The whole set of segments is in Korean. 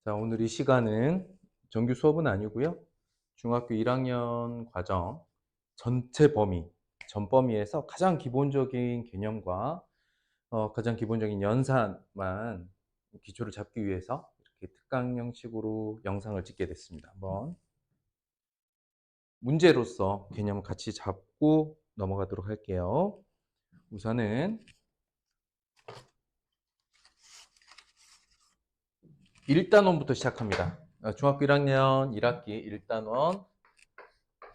자, 오늘 이 시간은 정규 수업은 아니고요. 중학교 1학년 과정 전체 범위, 전범위에서 가장 기본적인 개념과 가장 기본적인 연산만 기초를 잡기 위해서 이렇게 특강 형식으로 영상을 찍게 됐습니다. 한번 문제로서 개념 같이 잡고 넘어가도록 할게요. 우선은 1단원부터 시작합니다. 중학교 1학년 1학기 1단원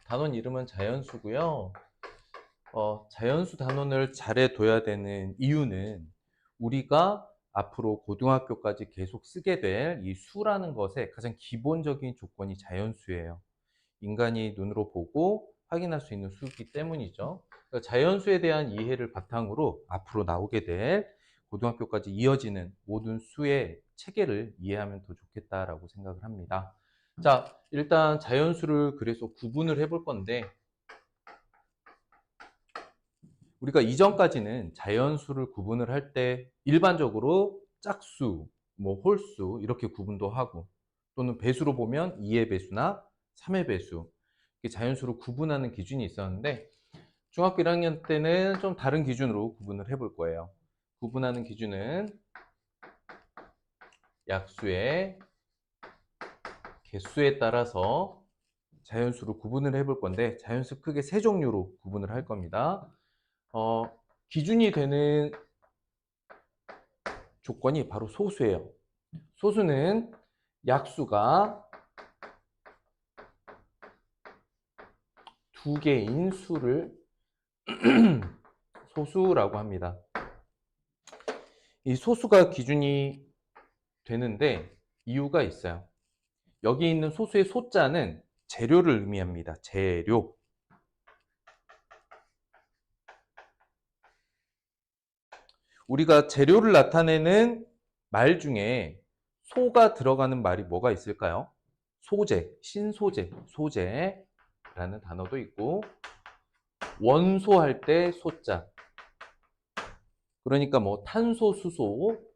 단원 이름은 자연수고요. 자연수 단원을 잘해둬야 되는 이유는 우리가 앞으로 고등학교까지 계속 쓰게 될 이 수라는 것의 가장 기본적인 조건이 자연수예요. 인간이 눈으로 보고 확인할 수 있는 수이기 때문이죠. 그러니까 자연수에 대한 이해를 바탕으로 앞으로 나오게 될 고등학교까지 이어지는 모든 수의 체계를 이해하면 더 좋겠다라고 생각을 합니다. 자, 일단 자연수를 그래서 구분을 해볼 건데 우리가 이전까지는 자연수를 구분을 할 때 일반적으로 짝수, 홀수 이렇게 구분도 하고 또는 배수로 보면 2의 배수나 3의 배수 이렇게 자연수를 구분하는 기준이 있었는데 중학교 1학년 때는 좀 다른 기준으로 구분을 해볼 거예요. 구분하는 기준은 약수의 개수에 따라서 자연수를 구분을 해볼 건데 자연수 크게 세 종류로 구분을 할 겁니다. 기준이 되는 조건이 바로 소수예요. 소수는 약수가 두 개인 수를 소수라고 합니다. 이 소수가 기준이 되는데 이유가 있어요. 여기 있는 소수의 소자는 재료를 의미합니다. 재료. 우리가 재료를 나타내는 말 중에 소가 들어가는 말이 뭐가 있을까요? 소재, 신소재, 소재라는 단어도 있고 원소할 때 소자. 그러니까 탄소, 수소,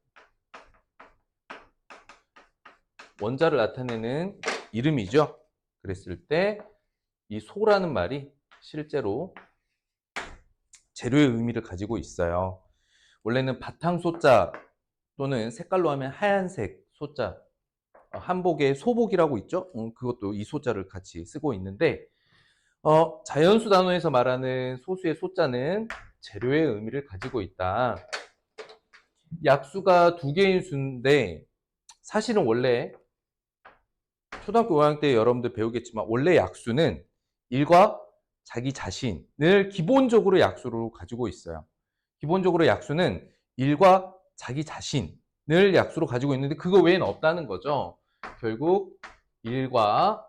원자를 나타내는 이름이죠. 그랬을 때 이 소라는 말이 실제로 재료의 의미를 가지고 있어요. 원래는 바탕소자 또는 색깔로 하면 하얀색 소자, 한복에 소복이라고 있죠. 그것도 이 소자를 같이 쓰고 있는데 자연수 단어에서 말하는 소수의 소자는 재료의 의미를 가지고 있다. 약수가 두 개인 수인데 사실은 원래 초등학교 5학년 때 여러분들 배우겠지만 원래 약수는 일과 자기 자신을 기본적으로 약수로 가지고 있어요. 기본적으로 약수는 일과 자기 자신을 약수로 가지고 있는데 그거 외에는 없다는 거죠. 결국 일과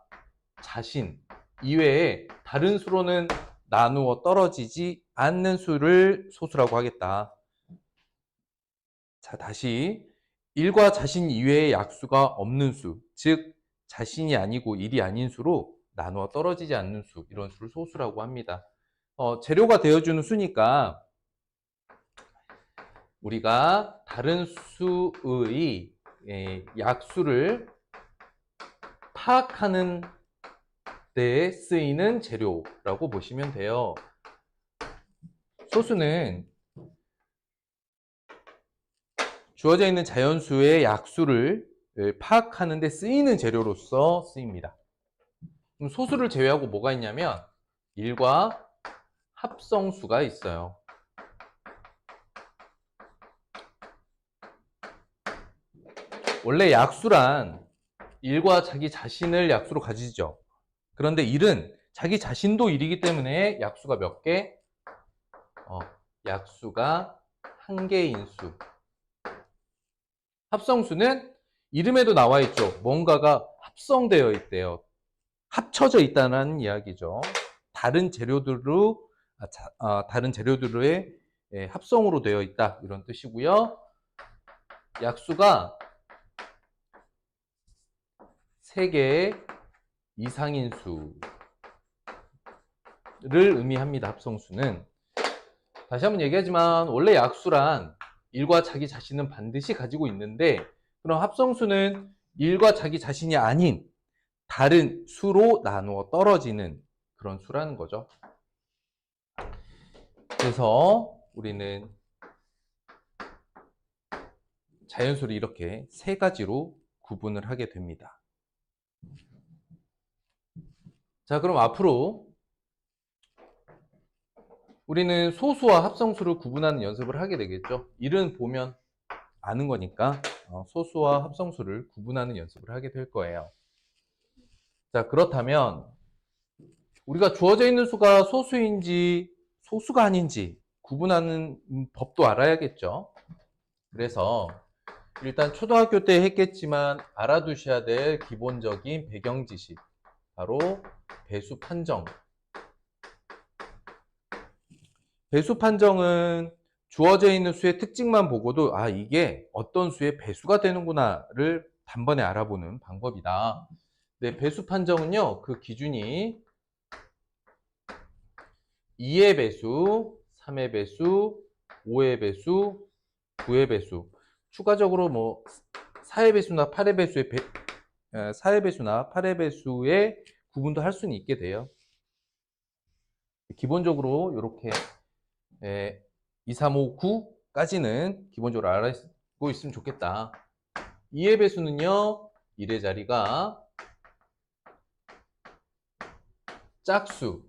자신 이외에 다른 수로는 나누어 떨어지지 않는 수를 소수라고 하겠다. 자, 다시 일과 자신 이외의 약수가 없는 수, 즉 자신이 아니고 일이 아닌 수로 나누어 떨어지지 않는 수, 이런 수를 소수라고 합니다. 재료가 되어주는 수니까 우리가 다른 수의 약수를 파악하는 데에 쓰이는 재료라고 보시면 돼요. 소수는 주어져 있는 자연수의 약수를 파악하는 데 쓰이는 재료로서 쓰입니다. 그럼 소수를 제외하고 뭐가 있냐면 일과 합성수가 있어요. 원래 약수란 일과 자기 자신을 약수로 가지죠. 그런데 일은 자기 자신도 일이기 때문에 약수가 몇 개? 약수가 한 개인 수. 합성수는 이름에도 나와 있죠. 뭔가가 합성되어 있대요. 합쳐져 있다는 이야기죠. 다른 재료들로 다른 재료들의 합성으로 되어 있다 이런 뜻이고요. 약수가 3개 이상인 수를 의미합니다. 합성수는 다시 한번 얘기하지만 원래 약수란 일과 자기 자신은 반드시 가지고 있는데 그럼 합성수는 1과 자기 자신이 아닌 다른 수로 나누어 떨어지는 그런 수라는 거죠. 그래서 우리는 자연수를 이렇게 세 가지로 구분을 하게 됩니다. 자, 그럼 앞으로 우리는 소수와 합성수를 구분하는 연습을 하게 되겠죠. 일은 보면 아는 거니까 소수와 합성수를 구분하는 연습을 하게 될 거예요. 자, 그렇다면 우리가 주어져 있는 수가 소수인지 소수가 아닌지 구분하는 법도 알아야겠죠. 그래서 일단 초등학교 때 했겠지만 알아두셔야 될 기본적인 배경 지식, 바로 배수 판정. 배수 판정은 주어져 있는 수의 특징만 보고도 이게 어떤 수의 배수가 되는구나를 단번에 알아보는 방법이다. 네, 배수 판정은요, 그 기준이 2의 배수, 3의 배수, 5의 배수, 9의 배수, 추가적으로 뭐 4의 배수나 8의 배수의 4의 배수나 8의 배수의 구분도 할 수는 있게 돼요. 기본적으로 이렇게 2, 3, 5, 9까지는 기본적으로 알고 있으면 좋겠다. 2의 배수는요, 1의 자리가 짝수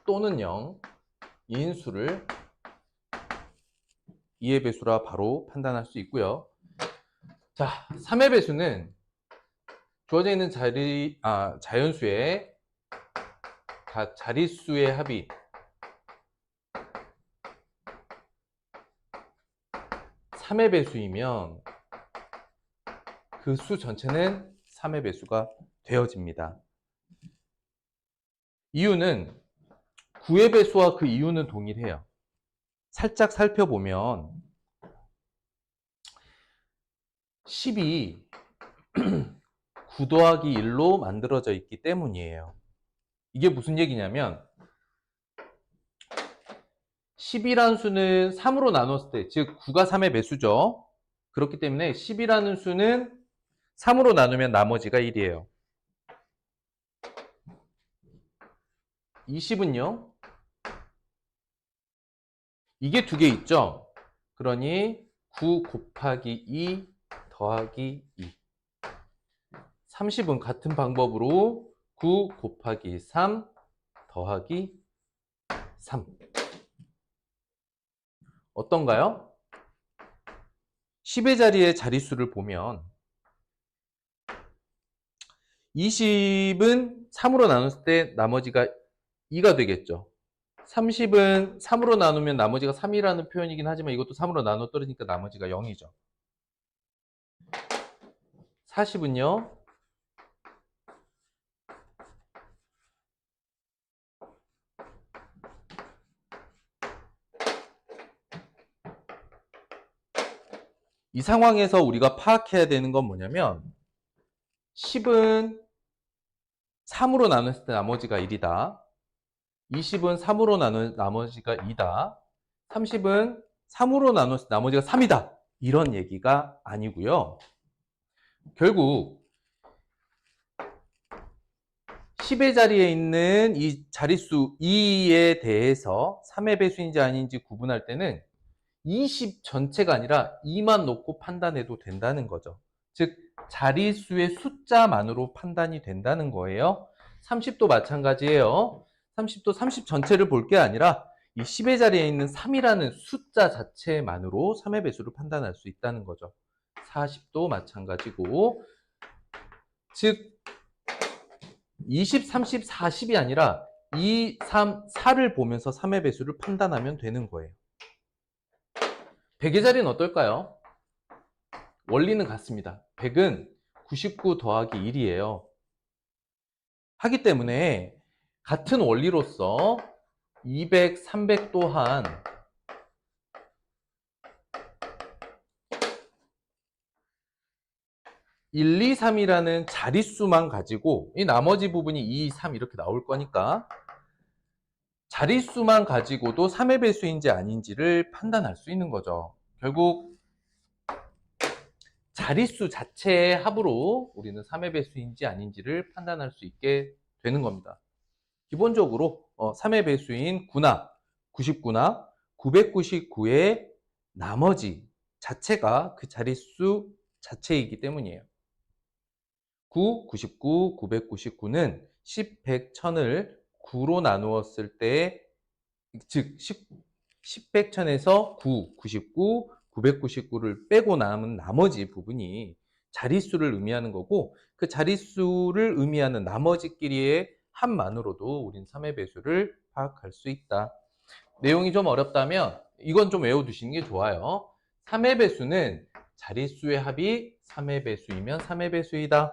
또는 0, 인수를 2의 배수라 바로 판단할 수 있고요. 자, 3의 배수는 주어져 있는 자연수의 각 자릿수의 합이 3의 배수이면 그 수 전체는 3의 배수가 되어집니다. 이유는 9의 배수와 그 이유는 동일해요. 살짝 살펴보면 10이 9 더하기 1로 만들어져 있기 때문이에요. 이게 무슨 얘기냐면 10이라는 수는 3으로 나눴을 때, 즉 9가 3의 배수죠. 그렇기 때문에 10이라는 수는 3으로 나누면 나머지가 1이에요. 20은요? 이게 두 개 있죠? 그러니 9 곱하기 2 더하기 2. 30은 같은 방법으로 9 곱하기 3 더하기 3. 어떤가요? 10의 자리의 자릿수를 보면 20은 3으로 나눴을 때 나머지가 2가 되겠죠. 30은 3으로 나누면 나머지가 3이라는 표현이긴 하지만 이것도 3으로 나눠 떨어지니까 나머지가 0이죠. 40은요. 이 상황에서 우리가 파악해야 되는 건 뭐냐면 10은 3으로 나눴을 때 나머지가 1이다. 20은 3으로 나눈 나머지가 2다. 30은 3으로 나눴을 때 나머지가 3이다. 이런 얘기가 아니고요. 결국 10의 자리에 있는 이 자릿수 2에 대해서 3의 배수인지 아닌지 구분할 때는 20 전체가 아니라 2만 놓고 판단해도 된다는 거죠. 즉 자릿수의 숫자만으로 판단이 된다는 거예요. 30도 마찬가지예요. 30도 30 전체를 볼 게 아니라 이 10의 자리에 있는 3이라는 숫자 자체만으로 3의 배수를 판단할 수 있다는 거죠. 40도 마찬가지고, 즉 20, 30, 40이 아니라 2, 3, 4를 보면서 3의 배수를 판단하면 되는 거예요. 100의 자리는 어떨까요? 원리는 같습니다. 100은 99 더하기 1이에요. 하기 때문에 같은 원리로서 200, 300 또한 (1, 2, 3이라는 자릿수만 가지고, 이 나머지 부분이 2, 3 이렇게 나올 거니까 자릿수만 가지고도 3의 배수인지 아닌지를 판단할 수 있는 거죠. 결국 자릿수 자체의 합으로 우리는 3의 배수인지 아닌지를 판단할 수 있게 되는 겁니다. 기본적으로 3의 배수인 9나 99나 999의 나머지 자체가 그 자릿수 자체이기 때문이에요. 9, 99, 999는 10, 100, 1000을 9로 나누었을 때, 즉 10, 100, 1000에서 9, 99, 999를 빼고 남은 나머지 부분이 자릿수를 의미하는 거고, 그 자릿수를 의미하는 나머지끼리의 합만으로도 우린 3의 배수를 파악할 수 있다. 내용이 좀 어렵다면 이건 좀 외워두시는 게 좋아요. 3의 배수는 자릿수의 합이 3의 배수이면 3의 배수이다.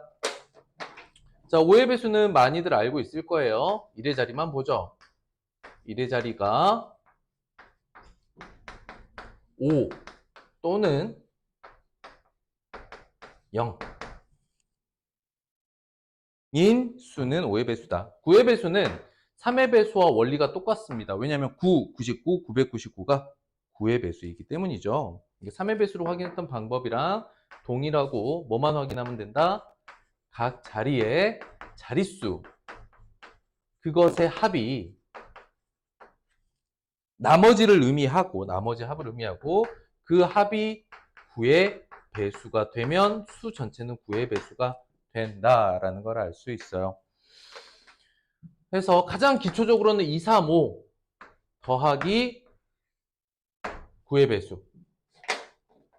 자, 5의 배수는 많이들 알고 있을 거예요. 1의 자리만 보죠. 1의 자리가 5 또는 0 인 수는 5의 배수다. 9의 배수는 3의 배수와 원리가 똑같습니다. 왜냐하면 9, 99, 999가 9의 배수이기 때문이죠. 3의 배수로 확인했던 방법이랑 동일하고 뭐만 확인하면 된다? 각 자리의 자릿수, 그것의 합이 나머지를 의미하고, 나머지 합을 의미하고, 그 합이 9의 배수가 되면 수 전체는 9의 배수가 된다라는 걸 알 수 있어요. 그래서 가장 기초적으로는 2, 3, 5 더하기 9의 배수.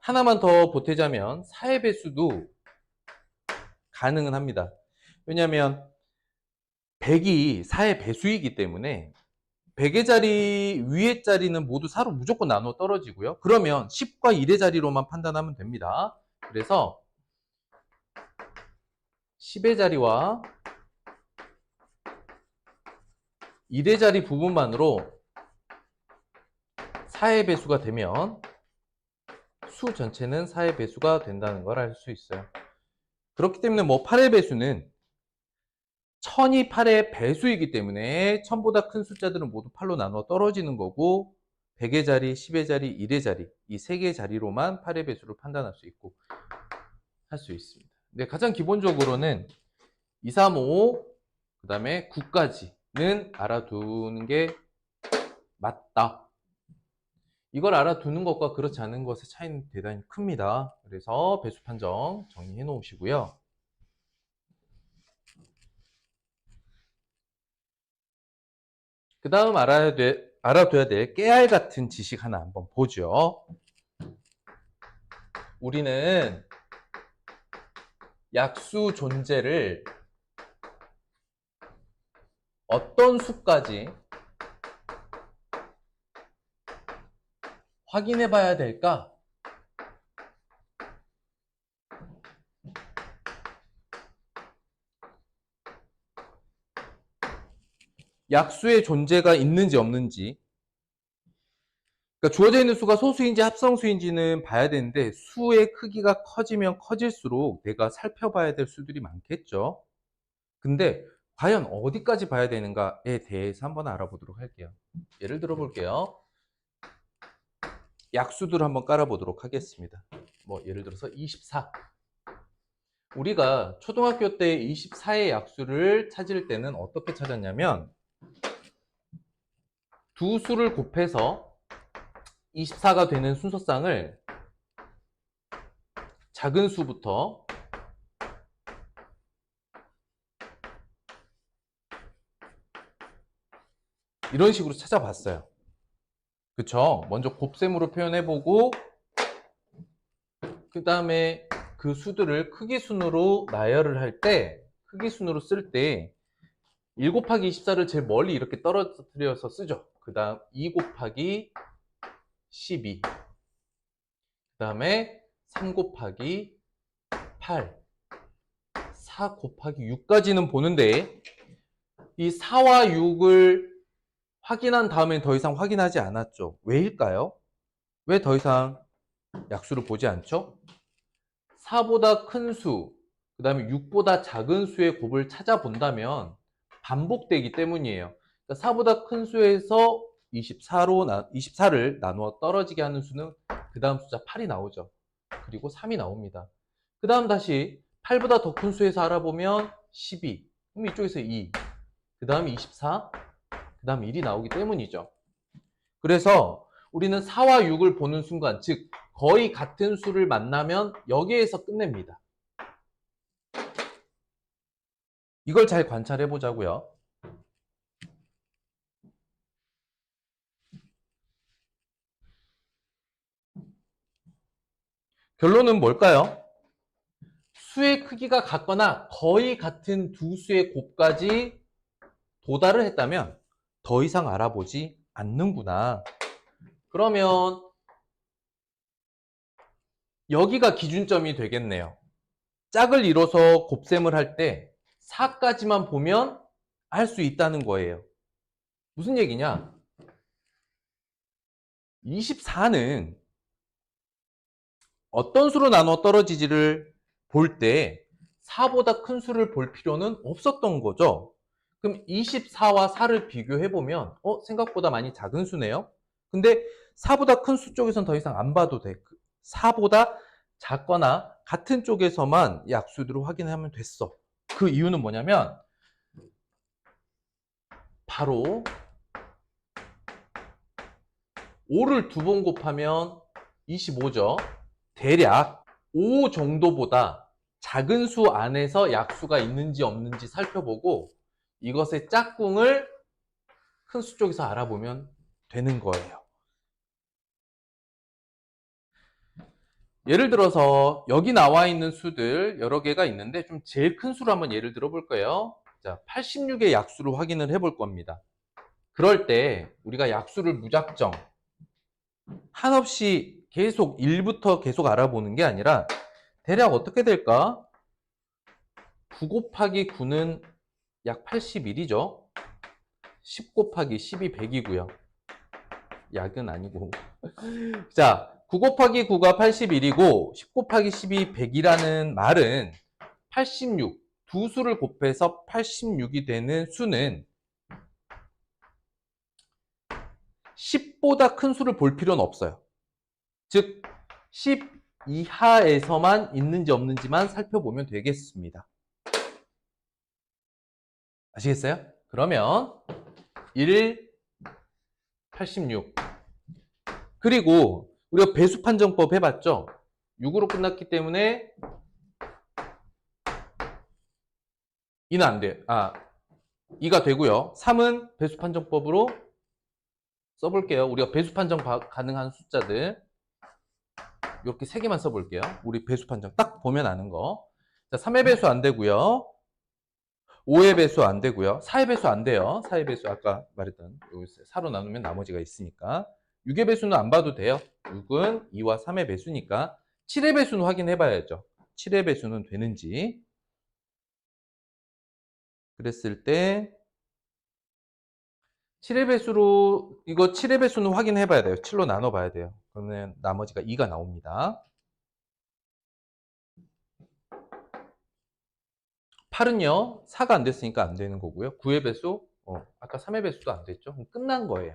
하나만 더 보태자면 4의 배수도 가능은 합니다. 왜냐하면 100이 4의 배수이기 때문에 100의 자리, 위의 자리는 모두 4로 무조건 나눠 떨어지고요. 그러면 10과 1의 자리로만 판단하면 됩니다. 그래서 10의 자리와 1의 자리 부분만으로 4의 배수가 되면 수 전체는 4의 배수가 된다는 걸 알 수 있어요. 그렇기 때문에 8의 배수는 1000이 8의 배수이기 때문에 1000보다 큰 숫자들은 모두 8로 나눠 떨어지는 거고, 100의 자리, 10의 자리, 1의 자리, 이 3개의 자리로만 8의 배수를 판단할 수 있고 할 수 있습니다. 근데 가장 기본적으로는 2, 3, 5, 그 다음에 9까지는 알아두는 게 맞다. 이걸 알아두는 것과 그렇지 않은 것의 차이는 대단히 큽니다. 그래서 배수 판정 정리해 놓으시고요. 그 다음 알아둬야 될 깨알 같은 지식 하나 한번 보죠. 우리는 약수 존재를 어떤 수까지 확인해 봐야 될까? 약수의 존재가 있는지 없는지, 그러니까 주어져 있는 수가 소수인지 합성수인지는 봐야 되는데, 수의 크기가 커지면 커질수록 내가 살펴봐야 될 수들이 많겠죠. 근데 과연 어디까지 봐야 되는가에 대해서 한번 알아보도록 할게요. 예를 들어 볼게요. 약수들을 한번 깔아보도록 하겠습니다. 예를 들어서 24. 우리가 초등학교 때 24의 약수를 찾을 때는 어떻게 찾았냐면, 두 수를 곱해서 24가 되는 순서상을 작은 수부터 이런 식으로 찾아봤어요. 그쵸? 먼저 곱셈으로 표현해보고, 그 다음에 그 수들을 크기순으로 나열을 할 때, 크기순으로 쓸 때 1 곱하기 24를 제일 멀리 이렇게 떨어뜨려서 쓰죠. 그 다음 2 곱하기 12, 그 다음에 3 곱하기 8, 4 곱하기 6까지는 보는데, 이 4와 6을 확인한 다음엔 더 이상 확인하지 않았죠. 왜일까요? 왜 더 이상 약수를 보지 않죠? 4보다 큰 수, 그 다음에 6보다 작은 수의 곱을 찾아본다면 반복되기 때문이에요. 그러니까 4보다 큰 수에서 24를 나누어 떨어지게 하는 수는 그 다음 숫자 8이 나오죠. 그리고 3이 나옵니다. 그 다음 다시 8보다 더 큰 수에서 알아보면 12. 그럼 이쪽에서 2. 그 다음에 24. 그 다음 1이 나오기 때문이죠. 그래서 우리는 4와 6을 보는 순간, 즉 거의 같은 수를 만나면 여기에서 끝냅니다. 이걸 잘 관찰해 보자고요. 결론은 뭘까요? 수의 크기가 같거나 거의 같은 두 수의 곱까지 도달을 했다면 더 이상 알아보지 않는구나. 그러면 여기가 기준점이 되겠네요. 짝을 이뤄서 곱셈을 할 때 4까지만 보면 알 수 있다는 거예요. 무슨 얘기냐? 24는 어떤 수로 나눠 떨어지지를 볼 때 4보다 큰 수를 볼 필요는 없었던 거죠. 그럼 24와 4를 비교해보면 생각보다 많이 작은 수네요. 근데 4보다 큰 수 쪽에선 더 이상 안 봐도 돼. 4보다 작거나 같은 쪽에서만 약수들을 확인하면 됐어. 그 이유는 뭐냐면 바로 5를 두 번 곱하면 25죠. 대략 5 정도보다 작은 수 안에서 약수가 있는지 없는지 살펴보고 이것의 짝꿍을 큰 수 쪽에서 알아보면 되는 거예요. 예를 들어서 여기 나와 있는 수들 여러 개가 있는데 좀 제일 큰 수로 한번 예를 들어 볼 거예요. 자, 86의 약수를 확인을 해볼 겁니다. 그럴 때 우리가 약수를 무작정 한없이 계속 1부터 계속 알아보는 게 아니라 대략 어떻게 될까? 9 곱하기 9는 약 81이죠. 10 곱하기 10이 100이고요. 약은 아니고. 자, 9 곱하기 9가 81이고 10 곱하기 10이 100이라는 말은 86, 두 수를 곱해서 86이 되는 수는 10보다 큰 수를 볼 필요는 없어요. 즉, 10 이하에서만 있는지 없는지만 살펴보면 되겠습니다. 아시겠어요? 그러면 1, 86. 그리고 우리가 배수 판정법 해봤죠? 6으로 끝났기 때문에 2는 안 돼요. 2가 되고요. 3은 배수 판정법으로 써볼게요. 우리가 배수 판정 가능한 숫자들 이렇게 3개만 써볼게요. 우리 배수 판정 딱 보면 아는 거. 자, 3의 배수 안 되고요. 5의 배수 안 되고요. 4의 배수 안 돼요. 4의 배수 아까 말했던 4로 나누면 나머지가 있으니까. 6의 배수는 안 봐도 돼요. 6은 2와 3의 배수니까 7의 배수는 확인해 봐야죠. 7의 배수는 되는지. 그랬을 때 7의 배수로 이거 7의 배수는 확인해 봐야 돼요. 7로 나눠 봐야 돼요. 그러면 나머지가 2가 나옵니다. 8은요. 4가 안 됐으니까 안 되는 거고요. 9의 배수 아까 3의 배수도 안 됐죠. 그럼 끝난 거예요.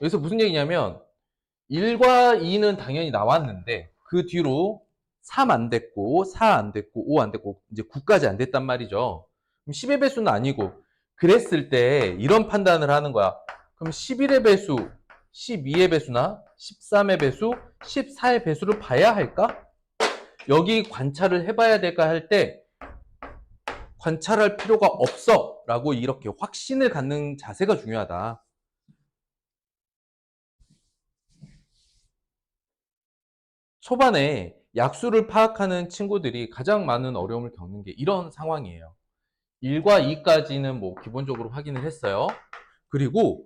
여기서 무슨 얘기냐면 1과 2는 당연히 나왔는데 그 뒤로 3 안 됐고 4 안 됐고 5 안 됐고 이제 9까지 안 됐단 말이죠. 그럼 10의 배수는 아니고 그랬을 때 이런 판단을 하는 거야. 그럼 11의 배수, 12의 배수나 13의 배수, 14의 배수를 봐야 할까? 여기 관찰을 해봐야 될까 할 때 관찰할 필요가 없어 라고 이렇게 확신을 갖는 자세가 중요하다. 초반에 약수를 파악하는 친구들이 가장 많은 어려움을 겪는 게 이런 상황이에요. 1과 2까지는 뭐 기본적으로 확인을 했어요. 그리고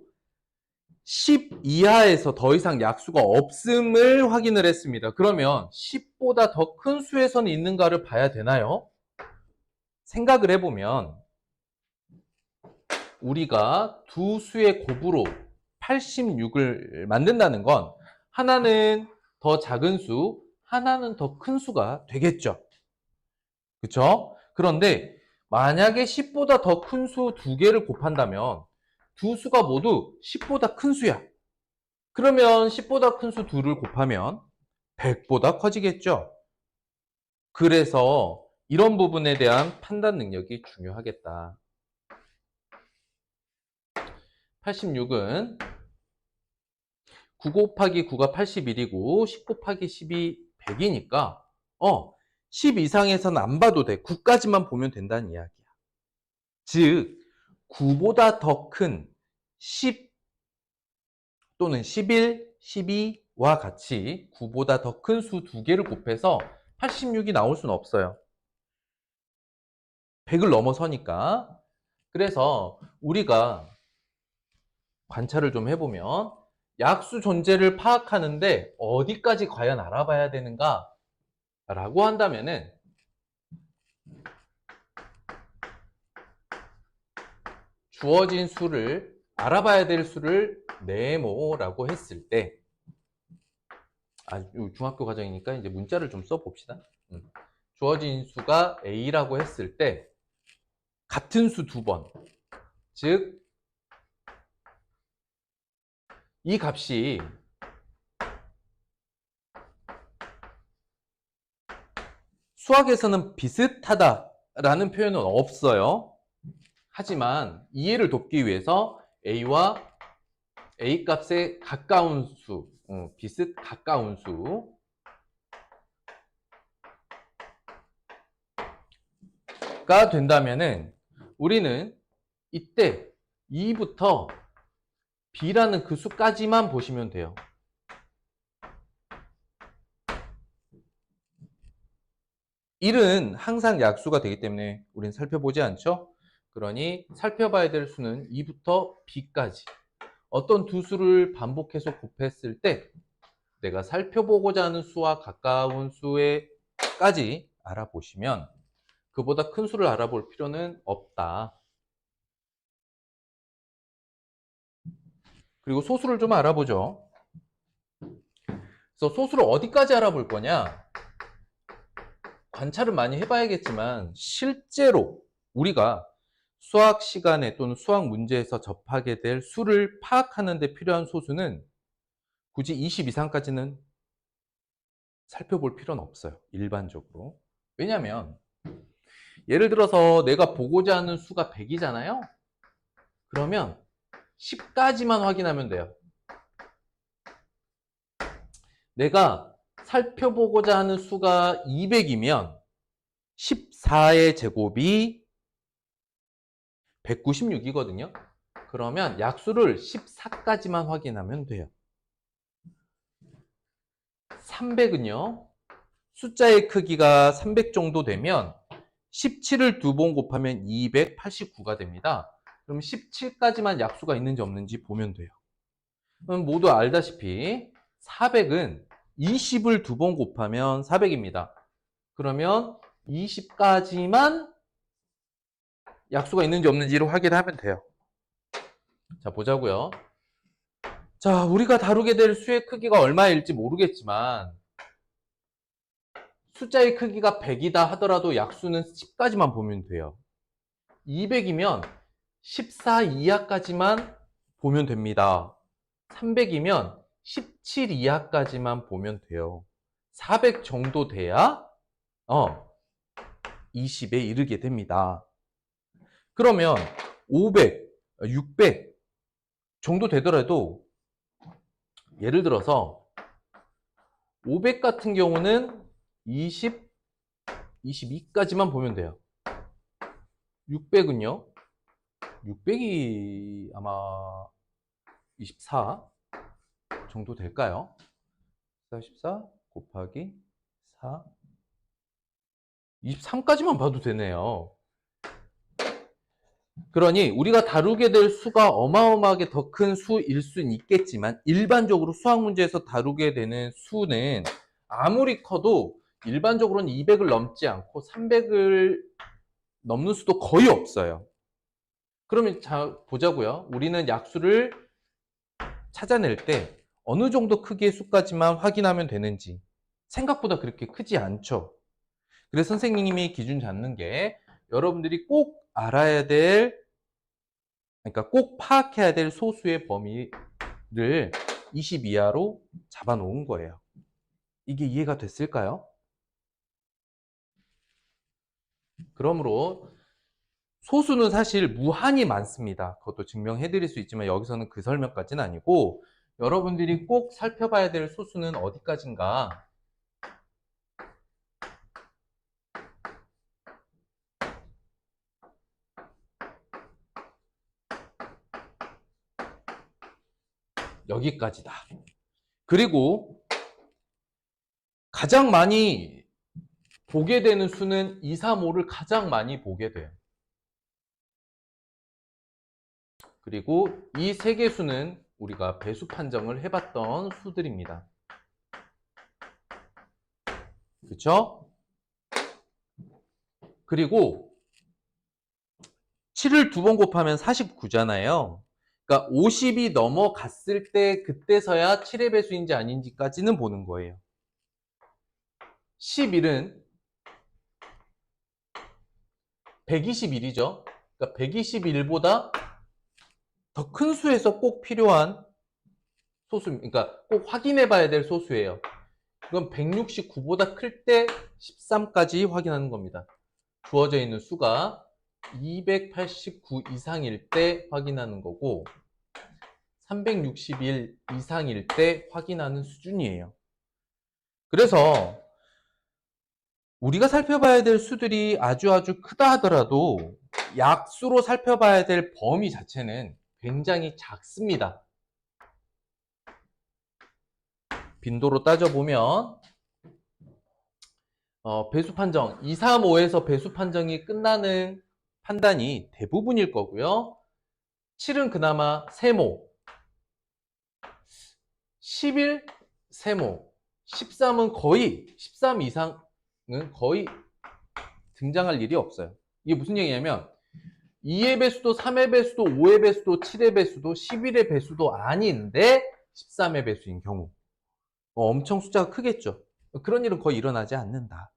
10 이하에서 더 이상 약수가 없음을 확인을 했습니다. 그러면 10보다 더 큰 수에서는 있는가를 봐야 되나요? 생각을 해보면 우리가 두 수의 곱으로 86을 만든다는 건 하나는 더 작은 수, 하나는 더 큰 수가 되겠죠. 그렇죠? 그런데 만약에 10보다 더 큰 수 두 개를 곱한다면 두 수가 모두 10보다 큰 수야. 그러면 10보다 큰 수 둘을 곱하면 100보다 커지겠죠. 그래서 이런 부분에 대한 판단 능력이 중요하겠다. 86은 9 곱하기 9가 81이고 10 곱하기 10이 100이니까 10 이상에서는 안 봐도 돼. 9까지만 보면 된다는 이야기야. 즉 9보다 더 큰 10 또는 11, 12와 같이 9보다 더 큰 수 두 개를 곱해서 86이 나올 수는 없어요. 100을 넘어서니까. 그래서 우리가 관찰을 좀 해보면 약수 존재를 파악하는데 어디까지 과연 알아봐야 되는가 라고 한다면은 주어진 수를 알아봐야 될 수를 네모라고 했을 때 중학교 과정이니까 이제 문자를 좀 써봅시다. 주어진 수가 A라고 했을 때 같은 수 두 번, 즉 이 값이 수학에서는 비슷하다라는 표현은 없어요. 하지만 이해를 돕기 위해서 A와 A 값에 가까운 수, 가까운 수가 된다면은 우리는 이때 2부터 B라는 그 수까지만 보시면 돼요. (1은) 항상 약수가 되기 때문에 우리는 살펴보지 않죠. 그러니 살펴봐야 될 수는 2부터 B까지 어떤 두 수를 반복해서 곱했을 때 내가 살펴보고자 하는 수와 가까운 수에까지 알아보시면 그보다 큰 수를 알아볼 필요는 없다. 그리고 소수를 좀 알아보죠. 그래서 소수를 어디까지 알아볼 거냐? 관찰을 많이 해봐야겠지만 실제로 우리가 수학 시간에 또는 수학 문제에서 접하게 될 수를 파악하는 데 필요한 소수는 굳이 20 이상까지는 살펴볼 필요는 없어요. 일반적으로. 왜냐하면 예를 들어서 내가 보고자 하는 수가 100이잖아요. 그러면 10까지만 확인하면 돼요. 내가 살펴보고자 하는 수가 200이면 14의 제곱이 196이거든요. 그러면 약수를 14까지만 확인하면 돼요. 300은요. 숫자의 크기가 300 정도 되면 17을 두 번 곱하면 289가 됩니다. 그럼 17까지만 약수가 있는지 없는지 보면 돼요. 그럼 모두 알다시피 400은 20을 두 번 곱하면 400입니다. 그러면 20까지만 약수가 있는지 없는지를 확인하면 돼요. 자, 보자고요. 자, 우리가 다루게 될 수의 크기가 얼마일지 모르겠지만 숫자의 크기가 100이다 하더라도 약수는 10까지만 보면 돼요. 200이면 14 이하까지만 보면 됩니다. 300이면 17 이하까지만 보면 돼요. 400 정도 돼야 20에 이르게 됩니다. 그러면 500, 600 정도 되더라도 예를 들어서 500 같은 경우는 20, 22까지만 보면 돼요. 600은요? 600이 아마 24 정도 될까요? 14 곱하기 4 23까지만 봐도 되네요. 그러니 우리가 다루게 될 수가 어마어마하게 더 큰 수일 수는 있겠지만 일반적으로 수학 문제에서 다루게 되는 수는 아무리 커도 일반적으로는 200을 넘지 않고 300을 넘는 수도 거의 없어요. 그러면 자 보자고요. 우리는 약수를 찾아낼 때 어느 정도 크기의 수까지만 확인하면 되는지 생각보다 그렇게 크지 않죠. 그래서 선생님이 기준 잡는 게 여러분들이 꼭 알아야 될, 그러니까 꼭 파악해야 될 소수의 범위를 20 이하로 잡아 놓은 거예요. 이게 이해가 됐을까요? 그러므로 소수는 사실 무한히 많습니다. 그것도 증명해 드릴 수 있지만 여기서는 그 설명까지는 아니고 여러분들이 꼭 살펴봐야 될 소수는 어디까지인가? 여기까지다. 그리고 가장 많이 보게 되는 수는 2, 3, 5를 가장 많이 보게 돼요. 그리고 이 세 개 수는 우리가 배수 판정을 해봤던 수들입니다. 그렇죠? 그리고 7을 두 번 곱하면 49잖아요. 그러니까 50이 넘어갔을 때 그때서야 7의 배수인지 아닌지까지는 보는 거예요. 11은 121이죠. 그러니까 121보다 더 큰 수에서 꼭 필요한 소수, 그러니까 꼭 확인해 봐야 될 소수예요. 그건 169보다 클 때 13까지 확인하는 겁니다. 주어져 있는 수가 289 이상일 때 확인하는 거고 361 이상일 때 확인하는 수준이에요. 그래서 우리가 살펴봐야 될 수들이 아주 크다 하더라도 약수로 살펴봐야 될 범위 자체는 굉장히 작습니다. 빈도로 따져보면 배수 판정 2, 3, 5에서 배수 판정이 끝나는 판단이 대부분일 거고요. 7은 그나마 세모, 11 세모, 13은 거의 13 이상은 거의 등장할 일이 없어요. 이게 무슨 얘기냐면 2의 배수도 3의 배수도 5의 배수도 7의 배수도 11의 배수도 아닌데 13의 배수인 경우 엄청 숫자가 크겠죠. 그런 일은 거의 일어나지 않는다.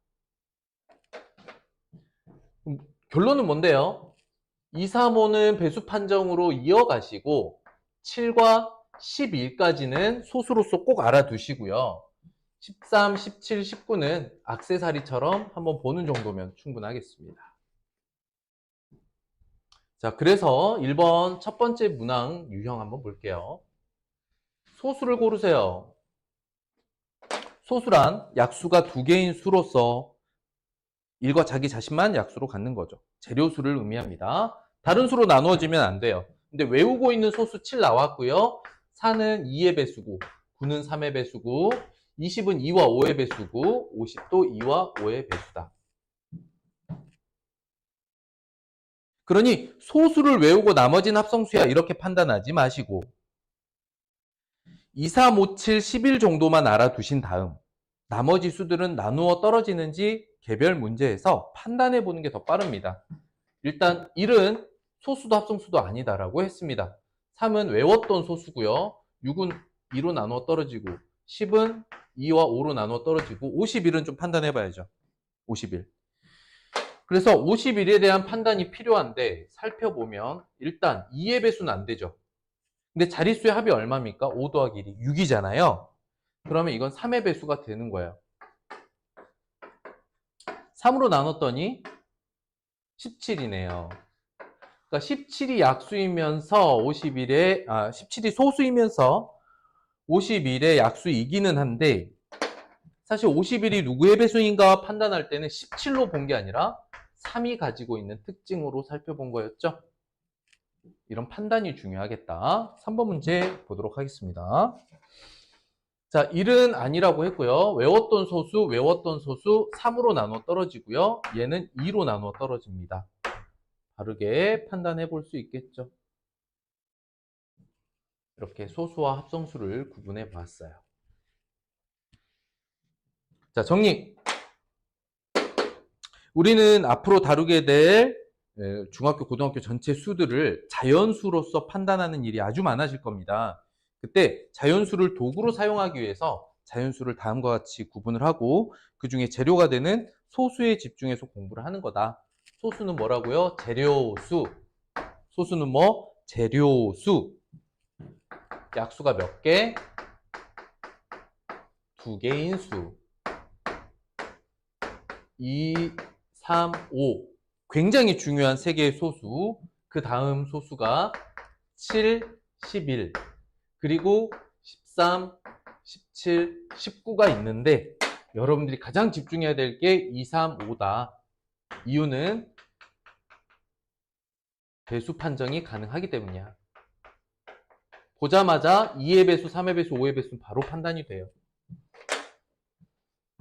결론은 뭔데요? 2, 3, 5는 배수 판정으로 이어가시고 7과 11까지는 소수로서 꼭 알아두시고요. 13, 17, 19는 액세서리처럼 한번 보는 정도면 충분하겠습니다. 자, 그래서 1번 첫 번째 문항 유형 한번 볼게요. 소수를 고르세요. 소수란 약수가 두 개인 수로서 1과 자기 자신만 약수로 갖는 거죠. 재료수를 의미합니다. 다른 수로 나누어지면 안 돼요. 근데 외우고 있는 소수 7 나왔고요. 4는 2의 배수고, 9는 3의 배수고, 20은 2와 5의 배수고, 50도 2와 5의 배수다. 그러니 소수를 외우고 나머지는 합성수야 이렇게 판단하지 마시고 2, 3, 5, 7, 11 정도만 알아두신 다음 나머지 수들은 나누어 떨어지는지 개별 문제에서 판단해 보는 게 더 빠릅니다. 일단 1은 소수도 합성수도 아니다라고 했습니다. 3은 외웠던 소수고요. 6은 2로 나누어 떨어지고 10은 2와 5로 나누어 떨어지고 51은 좀 판단해 봐야죠. 51. 그래서 51에 대한 판단이 필요한데 살펴보면 일단 2의 배수는 안 되죠. 근데 자릿수의 합이 얼마입니까? 5 더하기 1이 6이잖아요. 그러면 이건 3의 배수가 되는 거예요. 3으로 나눴더니 17이네요. 그러니까 17이 약수이면서 17이 소수이면서 51의 약수이기는 한데 사실 51이 누구의 배수인가 판단할 때는 17로 본 게 아니라 3이 가지고 있는 특징으로 살펴본 거였죠. 이런 판단이 중요하겠다. 3번 문제 보도록 하겠습니다. 자, 1은 아니라고 했고요. 외웠던 소수 3으로 나눠 떨어지고요. 얘는 2로 나눠 떨어집니다. 바르게 판단해 볼 수 있겠죠. 이렇게 소수와 합성수를 구분해 보았어요. 자, 정리. 우리는 앞으로 다루게 될 중학교, 고등학교 전체 수들을 자연수로서 판단하는 일이 아주 많아질 겁니다. 그때 자연수를 도구로 사용하기 위해서 자연수를 다음과 같이 구분을 하고 그 중에 재료가 되는 소수에 집중해서 공부를 하는 거다. 소수는 뭐라고요? 재료수. 소수는 뭐? 재료수. 약수가 몇 개? 2개인 수. 2, 3, 5. 굉장히 중요한 세 개의 소수. 그 다음 소수가 7, 11, 그리고 13, 17, 19가 있는데 여러분들이 가장 집중해야 될 게 2, 3, 5다. 이유는 배수 판정이 가능하기 때문이야. 보자마자 2의 배수, 3의 배수, 5의 배수는 바로 판단이 돼요.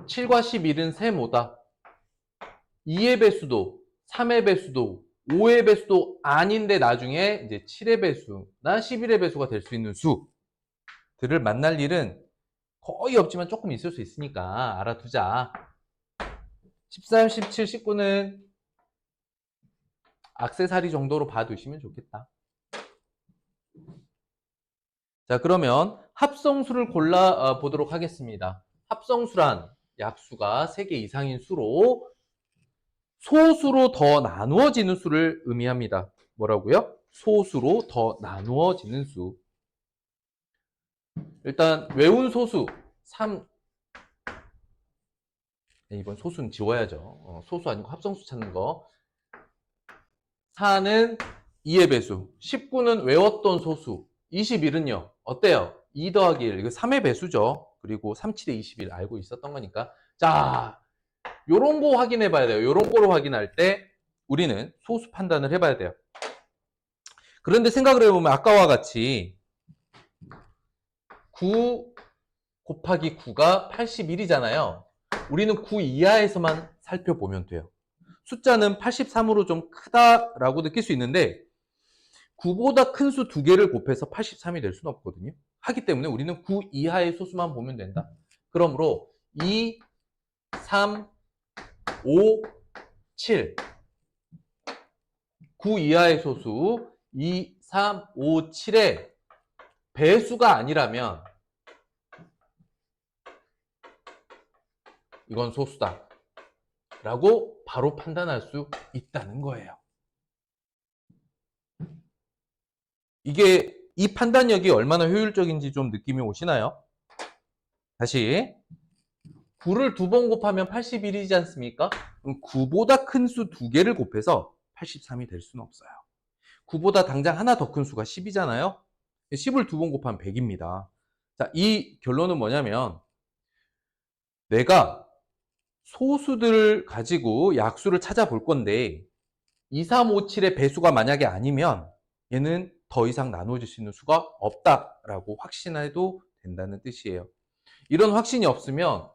7과 11은 세모다. 2의 배수도, 3의 배수도, 5의 배수도 아닌데 나중에 이제 7의 배수나 11의 배수가 될 수 있는 수들을 만날 일은 거의 없지만 조금 있을 수 있으니까 알아두자. 13, 17, 19는 액세서리 정도로 봐두시면 좋겠다. 자, 그러면 합성수를 골라 보도록 하겠습니다. 합성수란 약수가 3개 이상인 수로 소수로 더 나누어지는 수를 의미합니다. 뭐라고요? 소수로 더 나누어지는 수. 일단 외운 소수 3. 이번 소수는 지워야죠. 소수 아니고 합성수 찾는 거. 4는 2의 배수. 19는 외웠던 소수. 21은요. 어때요? 2 더하기 1. 이거 3의 배수죠. 그리고 3, 7에 21 알고 있었던 거니까. 자, 요런 거 확인해 봐야 돼요. 요런 거로 확인할 때 우리는 소수 판단을 해봐야 돼요. 그런데 생각을 해보면 아까와 같이 9 곱하기 9가 81이잖아요. 우리는 9 이하에서만 살펴보면 돼요. 숫자는 83으로 좀 크다라고 느낄 수 있는데 9보다 큰 수 2개를 곱해서 83이 될 수는 없거든요. 하기 때문에 우리는 9 이하의 소수만 보면 된다. 그러므로 2, 3, 5, 7 9 이하의 소수 2, 3, 5, 7의 배수가 아니라면 이건 소수다 라고 바로 판단할 수 있다는 거예요. 이게 이 판단력이 얼마나 효율적인지 좀 느낌이 오시나요? 다시 9를 2번 곱하면 81이지 않습니까? 그럼 9보다 큰 수 2개를 곱해서 83이 될 수는 없어요. 9보다 당장 하나 더 큰 수가 10이잖아요. 10을 2번 곱하면 100입니다. 자, 이 결론은 뭐냐면 내가 소수들을 가지고 약수를 찾아볼 건데 2, 3, 5, 7의 배수가 만약에 아니면 얘는 더 이상 나누어질 수 있는 수가 없다라고 확신해도 된다는 뜻이에요. 이런 확신이 없으면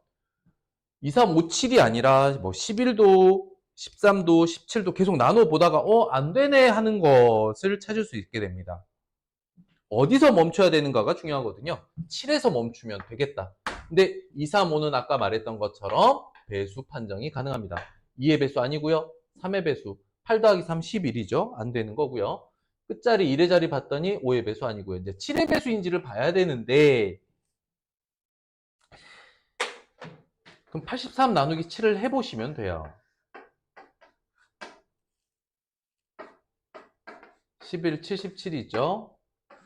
2, 3, 5, 7이 아니라 뭐 11도, 13도, 17도 계속 나눠 보다가 안 되네 하는 것을 찾을 수 있게 됩니다. 어디서 멈춰야 되는가가 중요하거든요. 7에서 멈추면 되겠다. 근데 2, 3, 5는 아까 말했던 것처럼 배수 판정이 가능합니다. 2의 배수 아니고요. 3의 배수. 8 더하기 3, 11이죠. 안 되는 거고요. 끝자리 1의 자리 봤더니 5의 배수 아니고요. 이제 7의 배수인지를 봐야 되는데 그럼 83 나누기 7을 해보시면 돼요. 11, 77이죠.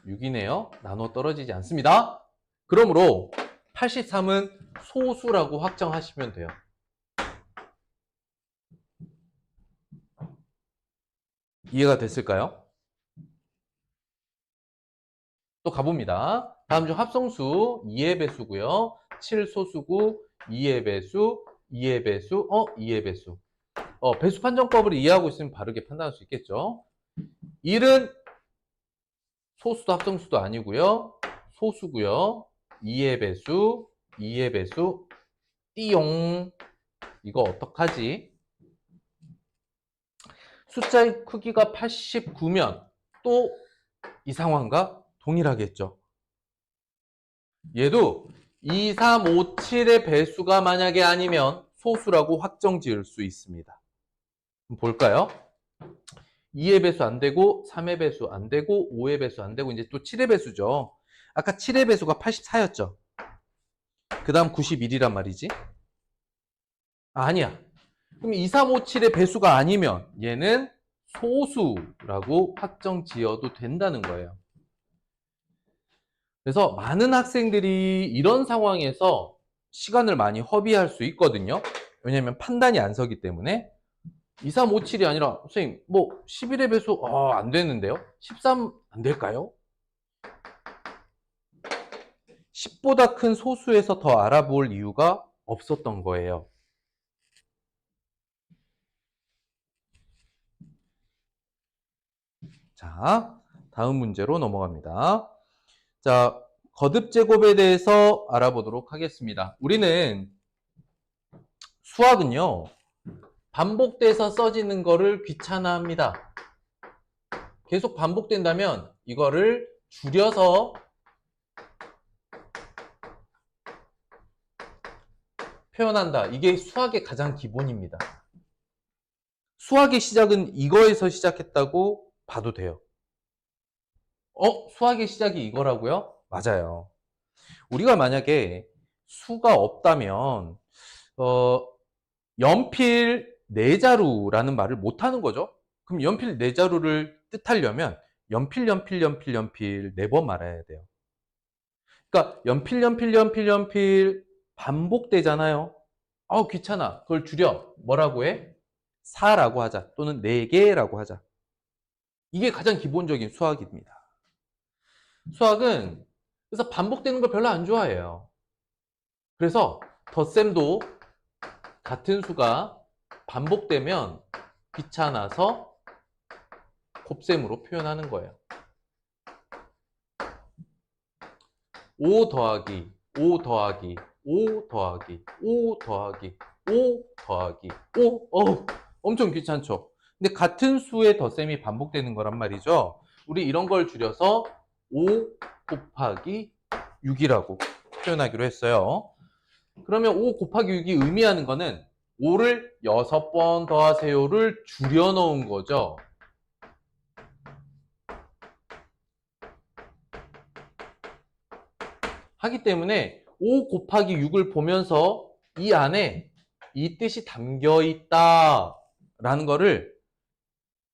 6이네요. 나눠 떨어지지 않습니다. 그러므로 83은 소수라고 확정하시면 돼요. 이해가 됐을까요? 또 가봅니다. 다음 중 합성수 2의 배수고요. 7 소수고 2의 배수, 2의 배수, 2의 배수. 배수 판정법을 이해하고 있으면 바르게 판단할 수 있겠죠. 1은 소수도 합성수도 아니고요. 소수고요. 2의 배수, 2의 배수, 띠용. 이거 어떡하지? 숫자의 크기가 89면 또 이 상황과 동일하겠죠. 얘도 2, 3, 5, 7의 배수가 만약에 아니면 소수라고 확정 지을 수 있습니다. 볼까요? 2의 배수 안 되고 3의 배수 안 되고 5의 배수 안 되고 이제 또 7의 배수죠. 아까 7의 배수가 84였죠. 그 다음 91이란 말이지. 아니야. 그럼 2, 3, 5, 7의 배수가 아니면 얘는 소수라고 확정 지어도 된다는 거예요. 그래서 많은 학생들이 이런 상황에서 시간을 많이 허비할 수 있거든요. 왜냐하면 판단이 안 서기 때문에. 2357이 아니라 선생님 뭐 11의 배수 안 되는데요? 13 안 될까요? 10보다 큰 소수에서 더 알아볼 이유가 없었던 거예요. 자, 다음 문제로 넘어갑니다. 자, 거듭 제곱에 대해서 알아보도록 하겠습니다. 우리는 수학은요, 반복돼서 써지는 거를 귀찮아합니다. 계속 반복된다면 이거를 줄여서 표현한다. 이게 수학의 가장 기본입니다. 수학의 시작은 이거에서 시작했다고 봐도 돼요. 수학의 시작이 이거라고요? 맞아요. 우리가 만약에 수가 없다면 연필 네 자루라는 말을 못하는 거죠. 그럼 연필 네 자루를 뜻하려면 연필 네 번 말해야 돼요. 그러니까 연필 반복되잖아요. 귀찮아. 그걸 줄여. 뭐라고 해? 4라고 하자. 또는 4개라고 하자. 이게 가장 기본적인 수학입니다. 수학은 그래서 반복되는 걸 별로 안 좋아해요. 그래서 덧셈도 같은 수가 반복되면 귀찮아서 곱셈으로 표현하는 거예요. 5 더하기 5 더하기 5 더하기 5 더하기 5 더하기 5 엄청 귀찮죠? 근데 같은 수의 덧셈이 반복되는 거란 말이죠. 우리 이런 걸 줄여서 5 곱하기 6이라고 표현하기로 했어요. 그러면 5 곱하기 6이 의미하는 거는 5를 6번 더하세요를 줄여 놓은 거죠. 하기 때문에 5 곱하기 6을 보면서 이 안에 이 뜻이 담겨 있다라는 거를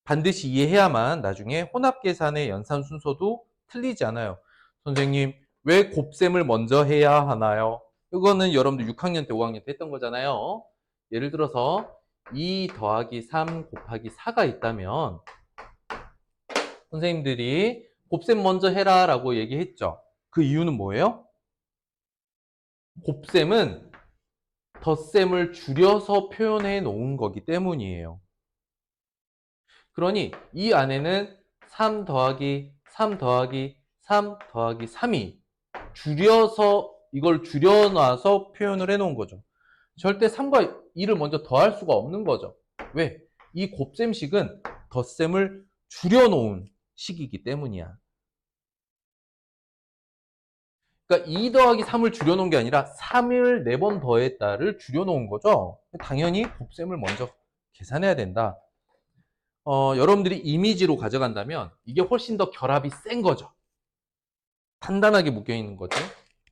반드시 이해해야만 나중에 혼합계산의 연산 순서도 틀리지 않아요. 선생님, 왜 곱셈을 먼저 해야 하나요? 이거는 여러분들 6학년 때, 5학년 때 했던 거잖아요. 예를 들어서 2 더하기 3 곱하기 4가 있다면 선생님들이 곱셈 먼저 해라 라고 얘기했죠. 그 이유는 뭐예요? 곱셈은 덧셈을 줄여서 표현해 놓은 거기 때문이에요. 그러니 이 안에는 3 더하기 3 더하기 3 더하기 3이 줄여서 이걸 줄여놔서 표현을 해 놓은 거죠. 절대 3과 2를 먼저 더할 수가 없는 거죠. 왜? 이 곱셈식은 덧셈을 줄여놓은 식이기 때문이야. 그러니까 2 더하기 3을 줄여놓은 게 아니라 3을 4번 더했다를 줄여놓은 거죠. 당연히 곱셈을 먼저 계산해야 된다. 여러분들이 이미지로 가져간다면 이게 훨씬 더 결합이 센 거죠. 단단하게 묶여있는 거죠.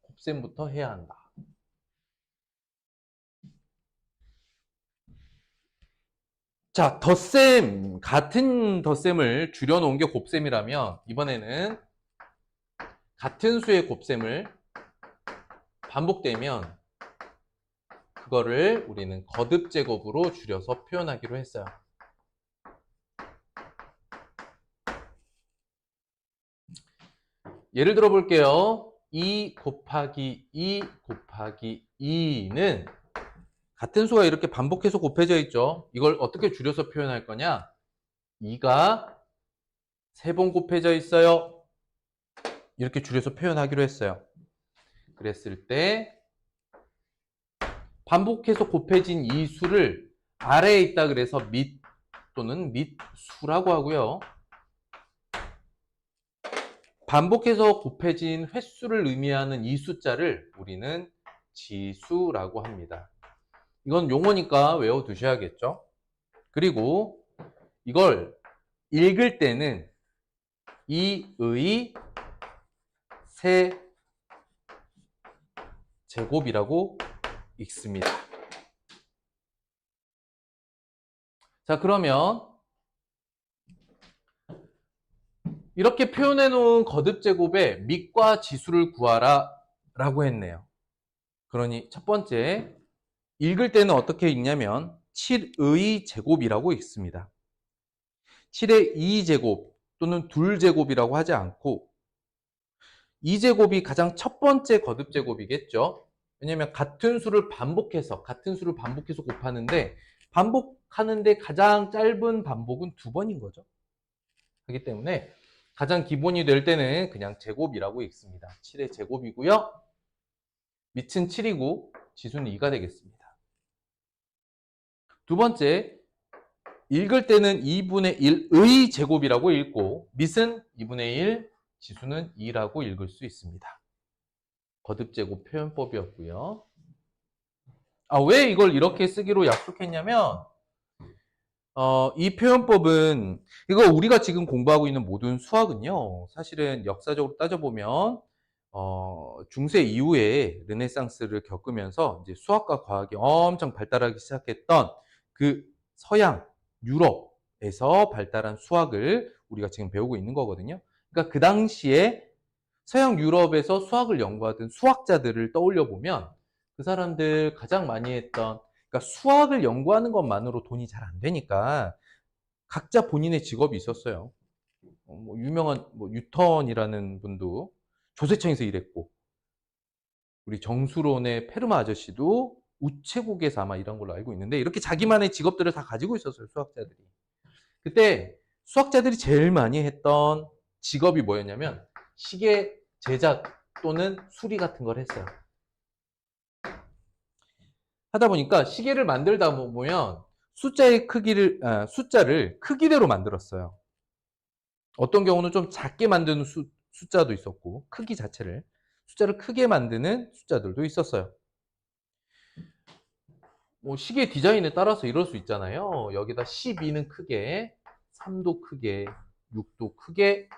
곱셈부터 해야 한다. 자, 덧셈, 같은 덧셈을 줄여놓은 게 곱셈이라면 이번에는 같은 수의 곱셈을 반복되면 그거를 우리는 거듭 제곱으로 줄여서 표현하기로 했어요. 예를 들어 볼게요. 2 곱하기 2 곱하기 2는 같은 수가 이렇게 반복해서 곱해져 있죠. 이걸 어떻게 줄여서 표현할 거냐? 2가 3번 곱해져 있어요. 이렇게 줄여서 표현하기로 했어요. 그랬을 때 반복해서 곱해진 이 수를 아래에 있다 그래서 밑 또는 밑수라고 하고요. 반복해서 곱해진 횟수를 의미하는 이 숫자를 우리는 지수라고 합니다. 이건 용어니까 외워두셔야겠죠. 그리고 이걸 읽을 때는 2의 세제곱이라고 읽습니다. 자, 그러면 이렇게 표현해 놓은 거듭 제곱의 밑과 지수를 구하라 라고 했네요. 그러니 첫 번째, 읽을 때는 어떻게 읽냐면 7의 제곱이라고 읽습니다. 7의 2제곱 또는 2제곱이라고 하지 않고 2제곱이 가장 첫 번째 거듭제곱이겠죠. 왜냐하면 같은 수를 반복해서 곱하는데 반복하는데 가장 짧은 반복은 2번인 거죠. 그렇기 때문에 가장 기본이 될 때는 그냥 제곱이라고 읽습니다. 7의 제곱이고요. 밑은 7이고 지수는 2가 되겠습니다. 두 번째, 읽을 때는 2분의 1의 제곱이라고 읽고 밑은 2분의 1, 지수는 2라고 읽을 수 있습니다. 거듭제곱 표현법이었고요. 왜 이걸 이렇게 쓰기로 약속했냐면 이 표현법은 이거 우리가 지금 공부하고 있는 모든 수학은요. 사실은 역사적으로 따져보면 중세 이후에 르네상스를 겪으면서 이제 수학과 과학이 엄청 발달하기 시작했던 그 서양 유럽에서 발달한 수학을 우리가 지금 배우고 있는 거거든요. 그러니까 그 당시에 서양 유럽에서 수학을 연구하던 수학자들을 떠올려 보면 그 사람들 가장 많이 했던, 그러니까 수학을 연구하는 것만으로 돈이 잘 안 되니까 각자 본인의 직업이 있었어요. 유명한 뉴턴이라는 분도 조세청에서 일했고, 우리 정수론의 페르마 아저씨도 우체국에서 아마 일한 걸로 알고 있는데, 이렇게 자기만의 직업들을 다 가지고 있었어요, 수학자들이. 그때 수학자들이 제일 많이 했던 직업이 뭐였냐면 시계 제작 또는 수리 같은 걸 했어요. 하다 보니까 시계를 만들다 보면 숫자를 크기대로 만들었어요. 어떤 경우는 좀 작게 만드는 숫자도 있었고, 크기 자체를 숫자를 크게 만드는 숫자들도 있었어요. 시계 디자인에 따라서 이럴 수 있잖아요. 여기다 12는 크게, 3도 크게, 6도 크게,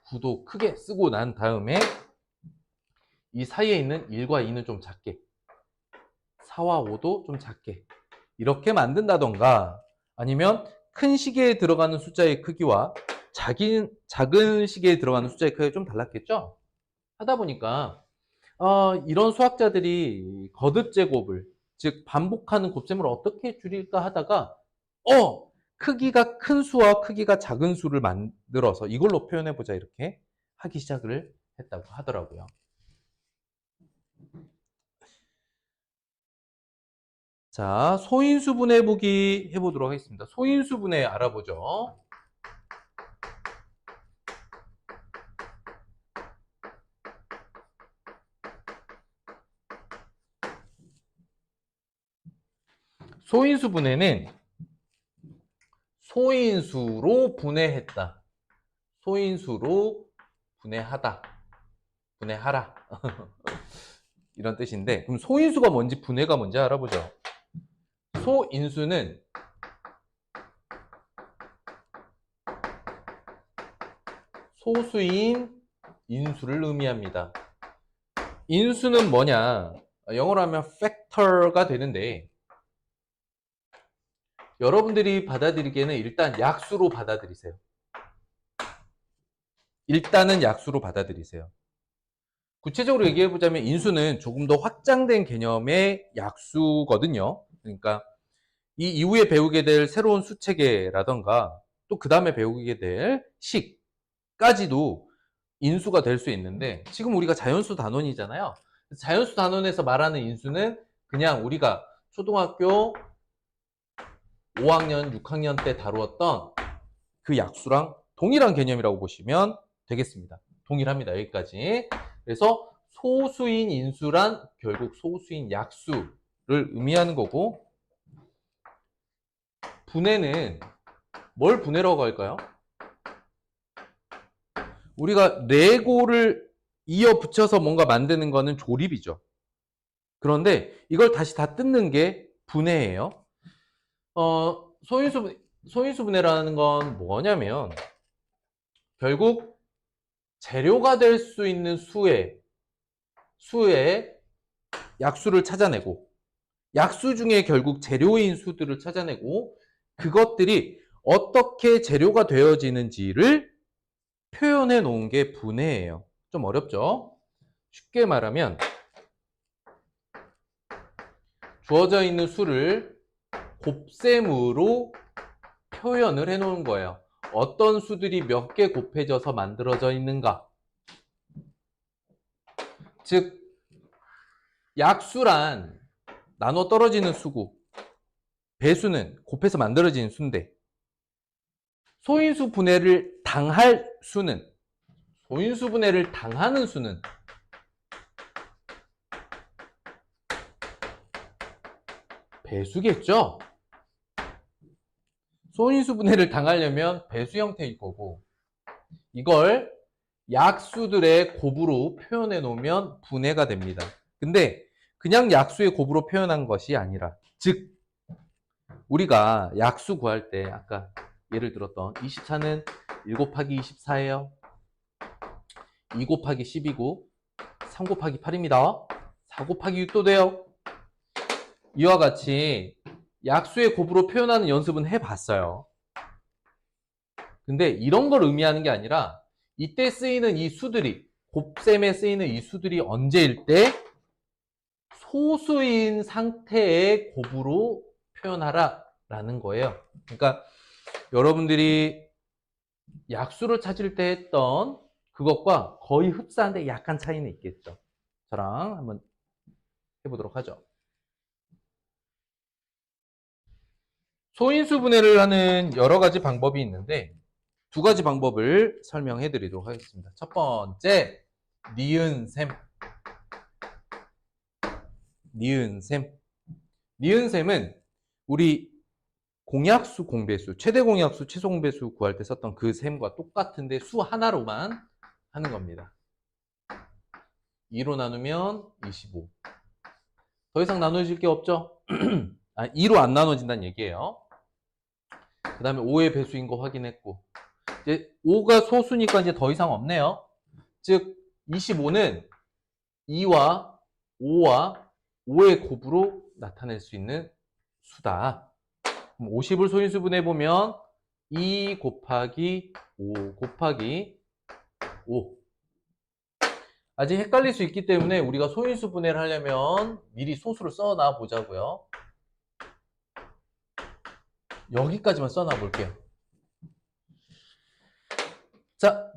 9도 크게 쓰고 난 다음에 이 사이에 있는 1과 2는 좀 작게, 4와 5도 좀 작게 이렇게 만든다던가, 아니면 큰 시계에 들어가는 숫자의 크기와 작은 시계에 들어가는 숫자의 크기가 좀 달랐겠죠? 하다 보니까 이런 수학자들이 거듭제곱을, 즉 반복하는 곱셈을 어떻게 줄일까 하다가 크기가 큰 수와 크기가 작은 수를 만들어서 이걸로 표현해보자 이렇게 하기 시작을 했다고 하더라고요. 자, 소인수분해 보기 해보도록 하겠습니다. 소인수분해 알아보죠. 소인수분해는 소인수로 분해했다, 소인수로 분해하다, 분해하라 이런 뜻인데, 그럼 소인수가 뭔지 분해가 뭔지 알아보죠. 소인수는 소수인 인수를 의미합니다. 인수는 뭐냐? 영어로 하면 factor가 되는데, 여러분들이 받아들이기에는 일단 약수로 받아들이세요. 일단은 약수로 받아들이세요. 구체적으로 얘기해보자면 인수는 조금 더 확장된 개념의 약수거든요. 그러니까 이 이후에 배우게 될 새로운 수체계라던가 또 그 다음에 배우게 될 식까지도 인수가 될 수 있는데, 지금 우리가 자연수 단원이잖아요. 자연수 단원에서 말하는 인수는 그냥 우리가 초등학교 5학년, 6학년 때 다루었던 그 약수랑 동일한 개념이라고 보시면 되겠습니다. 동일합니다. 여기까지. 그래서 소수인 인수란 결국 소수인 약수를 의미하는 거고, 분해는 뭘 분해라고 할까요? 우리가 레고를 이어 붙여서 뭔가 만드는 거는 조립이죠. 그런데 이걸 다시 다 뜯는 게 분해예요. 소인수 분해라는 건 뭐냐면 결국 재료가 될 수 있는 수의 약수를 찾아내고, 약수 중에 결국 재료인 수들을 찾아내고, 그것들이 어떻게 재료가 되어지는지를 표현해 놓은 게 분해예요. 좀 어렵죠? 쉽게 말하면 주어져 있는 수를 곱셈으로 표현을 해 놓은 거예요. 어떤 수들이 몇 개 곱해져서 만들어져 있는가. 즉 약수란 나눠 떨어지는 수고, 배수는 곱해서 만들어지는 수인데, 소인수 분해를 당할 수는, 소인수 분해를 당하는 수는 배수겠죠? 소인수 분해를 당하려면 배수 형태일 거고, 이걸 약수들의 곱으로 표현해 놓으면 분해가 됩니다. 근데 그냥 약수의 곱으로 표현한 것이 아니라, 즉 우리가 약수 구할 때 아까 예를 들었던 24는 1 곱하기 24예요. 2 곱하기 10이고 3 곱하기 8입니다. 4 곱하기 6도 돼요. 이와 같이 약수의 곱으로 표현하는 연습은 해봤어요. 근데 이런 걸 의미하는 게 아니라 이때 쓰이는 이 수들이, 곱셈에 쓰이는 이 수들이 언제일 때 소수인 상태의 곱으로 표현하라 라는 거예요. 그러니까 여러분들이 약수를 찾을 때 했던 그것과 거의 흡사한데 약간 차이는 있겠죠. 저랑 한번 해보도록 하죠. 소인수 분해를 하는 여러 가지 방법이 있는데 두 가지 방법을 설명해 드리도록 하겠습니다. 첫 번째, 니은셈. 니은셈. 니은셈은 우리 공약수, 공배수, 최대 공약수, 최소 공배수 구할 때 썼던 그 셈과 똑같은데 수 하나로만 하는 겁니다. 2로 나누면 25. 더 이상 나눠질 게 없죠? 2로 안 나눠진다는 얘기예요. 그 다음에 5의 배수인 거 확인했고, 이제 5가 소수니까 이제 더 이상 없네요. 즉 25는 2와 5와 5의 곱으로 나타낼 수 있는 수다. 그럼 50을 소인수 분해해보면 2 곱하기 5 곱하기 5. 아직 헷갈릴 수 있기 때문에 우리가 소인수 분해를 하려면 미리 소수를 써놔 보자고요. 여기까지만 써놔 볼게요. 자,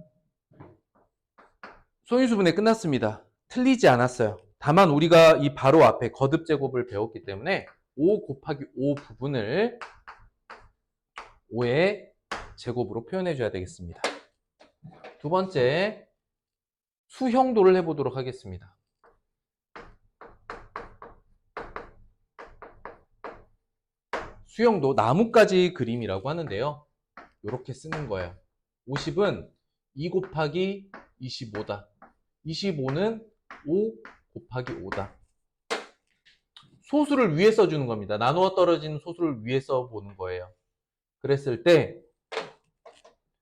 소인수 분해 끝났습니다. 틀리지 않았어요. 다만 우리가 이 바로 앞에 거듭 제곱을 배웠기 때문에 5 곱하기 5 부분을 5의 제곱으로 표현해 줘야 되겠습니다. 두 번째, 수형도를 해보도록 하겠습니다. 수형도, 나뭇가지 그림이라고 하는데요. 이렇게 쓰는 거예요. 50은 2 곱하기 25다. 25는 5 곱하기 5다. 소수를 위에 써주는 겁니다. 나누어 떨어지는 소수를 위에 써보는 거예요. 그랬을 때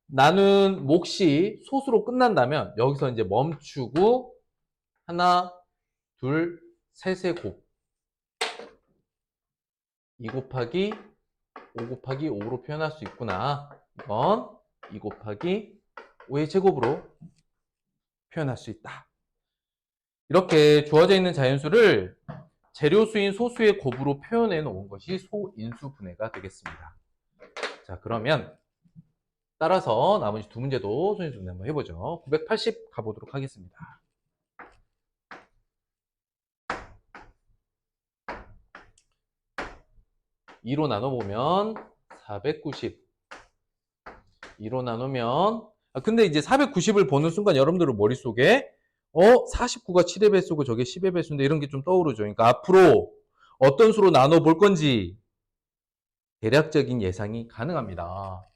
나는 몫이 소수로 끝난다면 여기서 이제 멈추고 하나, 둘, 셋의 곱 2 곱하기 5 곱하기 5로 표현할 수 있구나. 이건 2 곱하기 5의 제곱으로 표현할 수 있다. 이렇게 주어져 있는 자연수를 재료수인 소수의 곱으로 표현해 놓은 것이 소인수 분해가 되겠습니다. 자, 그러면 따라서 나머지 두 문제도 소인수 분해 한번 해보죠. 980 가보도록 하겠습니다. (2로) 나눠보면 490. 2로 나누면 근데 이제 490을 보는 순간 여러분들 머릿속에 49가 7의 배수고 저게 10의 배수인데 이런 게 좀 떠오르죠. 그러니까 앞으로 어떤 수로 나눠 볼 건지 대략적인 예상이 가능합니다.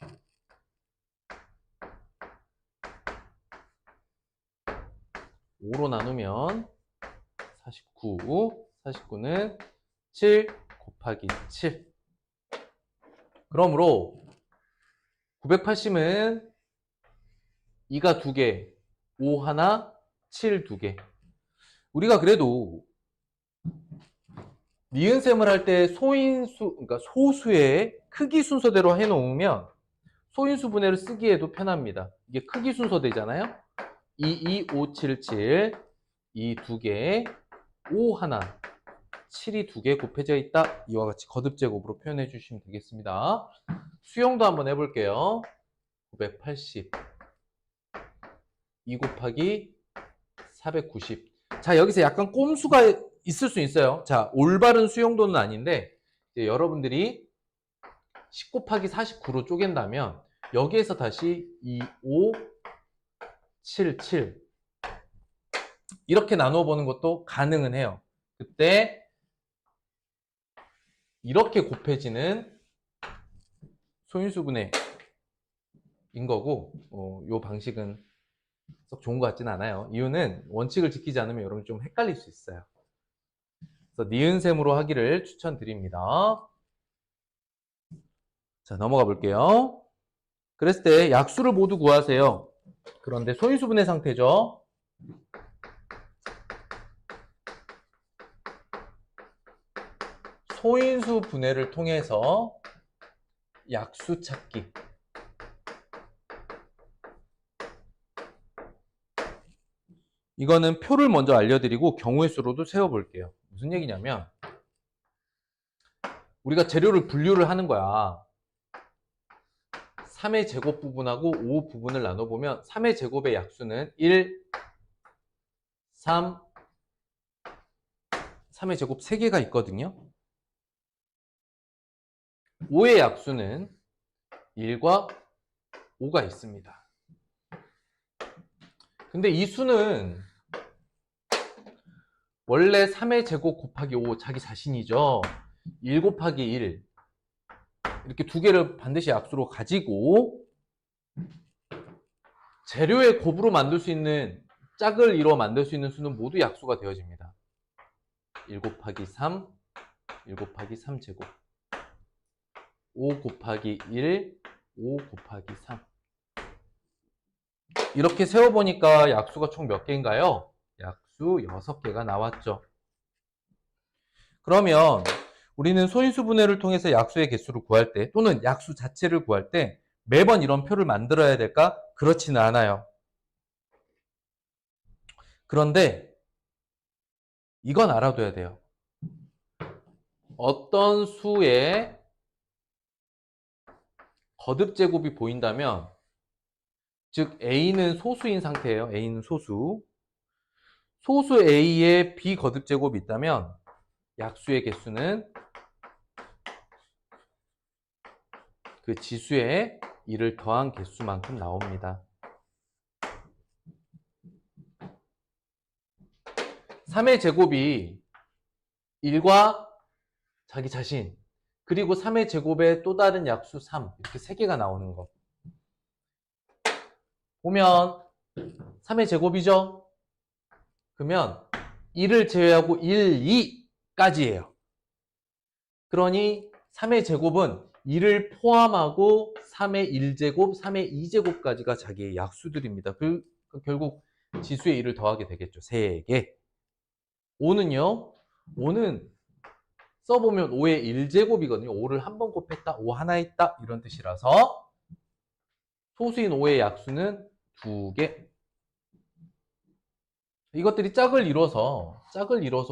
(5로) 나누면 49. 49는 7 곱하기 7. 그러므로 980은 2가 2개, 5 하나, 7 2개. 우리가 그래도 니은셈을 할 때 소인수, 그러니까 소수의 크기 순서대로 해놓으면 소인수 분해를 쓰기에도 편합니다. 이게 크기 순서대잖아요. 2, 2, 5, 7, 7, 2 2개, 5 하나, 7이 2개 곱해져 있다. 이와 같이 거듭제곱으로 표현해 주시면 되겠습니다. 수용도 한번 해볼게요. 980 2 곱하기 490. 자, 여기서 약간 꼼수가 있을 수 있어요. 자, 올바른 수용도는 아닌데 이제 여러분들이 10 곱하기 49로 쪼갠다면 여기에서 다시 2, 5, 7, 7 이렇게 나누어 보는 것도 가능은 해요. 그때 이렇게 곱해지는 소인수분해인 거고 이 방식은 썩 좋은 것 같지는 않아요. 이유는 원칙을 지키지 않으면 여러분 좀 헷갈릴 수 있어요. 그래서 니은셈으로 하기를 추천드립니다. 자, 넘어가 볼게요. 그랬을 때 약수를 모두 구하세요. 그런데 소인수분해 상태죠. 소인수 분해를 통해서 약수 찾기. 이거는 표를 먼저 알려드리고 경우의 수로도 세워볼게요. 무슨 얘기냐면 우리가 재료를 분류를 하는 거야. 3의 제곱 부분하고 5 부분을 나눠보면 3의 제곱의 약수는 1, 3, 3의 제곱 3개가 있거든요. 5의 약수는 1과 5가 있습니다. 근데 이 수는 원래 3의 제곱 곱하기 5 자기 자신이죠. 1 곱하기 1 이렇게 두 개를 반드시 약수로 가지고 재료의 곱으로 만들 수 있는 짝을 이뤄 만들 수 있는 수는 모두 약수가 되어집니다. 1 곱하기 3, 1 곱하기 3제곱 5 곱하기 1, 5 곱하기 3 이렇게 세워보니까 약수가 총 몇 개인가요? 약수 6개가 나왔죠. 그러면 우리는 소인수분해를 통해서 약수의 개수를 구할 때 또는 약수 자체를 구할 때 매번 이런 표를 만들어야 될까? 그렇지는 않아요. 그런데 이건 알아둬야 돼요. 어떤 수의 거듭제곱이 보인다면 즉 A는 소수인 상태예요. A는 소수. 소수 A에 비거듭제곱이 있다면 약수의 개수는 그 지수에 1을 더한 개수만큼 나옵니다. 3의 제곱이 1과 자기 자신 그리고 3의 제곱에 또 다른 약수 3 이렇게 3개가 나오는 거 보면 3의 제곱이죠? 그러면 1을 제외하고 1, 2까지예요. 그러니 3의 제곱은 1을 포함하고 3의 1제곱, 3의 2제곱까지가 자기의 약수들입니다. 결국 지수에 1을 더하게 되겠죠. 3개. 5는요? 5는 써보면 5의 1제곱이거든요. 5를 한 번 곱했다, 5 하나 있다 이런 뜻이라서 소수인 5의 약수는 2개. 이것들이 짝을 이뤄서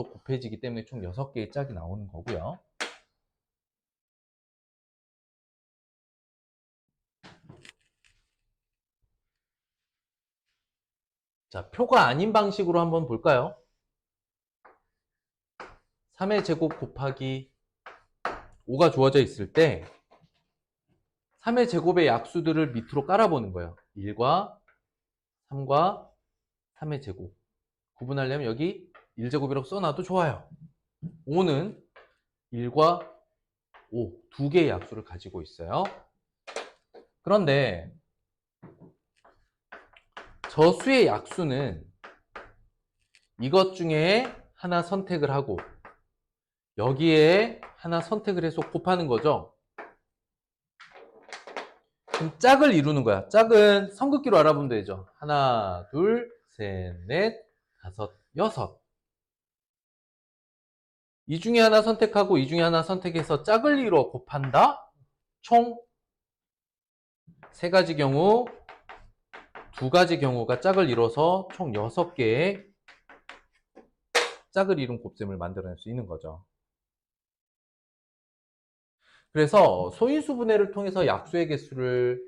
곱해지기 때문에 총 6개의 짝이 나오는 거고요. 자, 표가 아닌 방식으로 한번 볼까요? 3의 제곱 곱하기 5가 주어져 있을 때 3의 제곱의 약수들을 밑으로 깔아보는 거예요. 1과 3과 3의 제곱. 구분하려면 여기 1제곱이라고 써놔도 좋아요. 5는 1과 5, 두 개의 약수를 가지고 있어요. 그런데 저 수의 약수는 이것 중에 하나 선택을 하고 여기에 하나 선택을 해서 곱하는 거죠. 그럼 짝을 이루는 거야. 짝은 삼각기로 알아보면 되죠. 하나, 둘, 셋, 넷, 다섯, 여섯. 이 중에 하나 선택하고 이 중에 하나 선택해서 짝을 이루어 곱한다? 총 3가지 경우, 2가지 경우가 짝을 이뤄서 총 6개의 짝을 이룬 곱셈을 만들어낼 수 있는 거죠. 그래서 소인수 분해를 통해서 약수의 개수를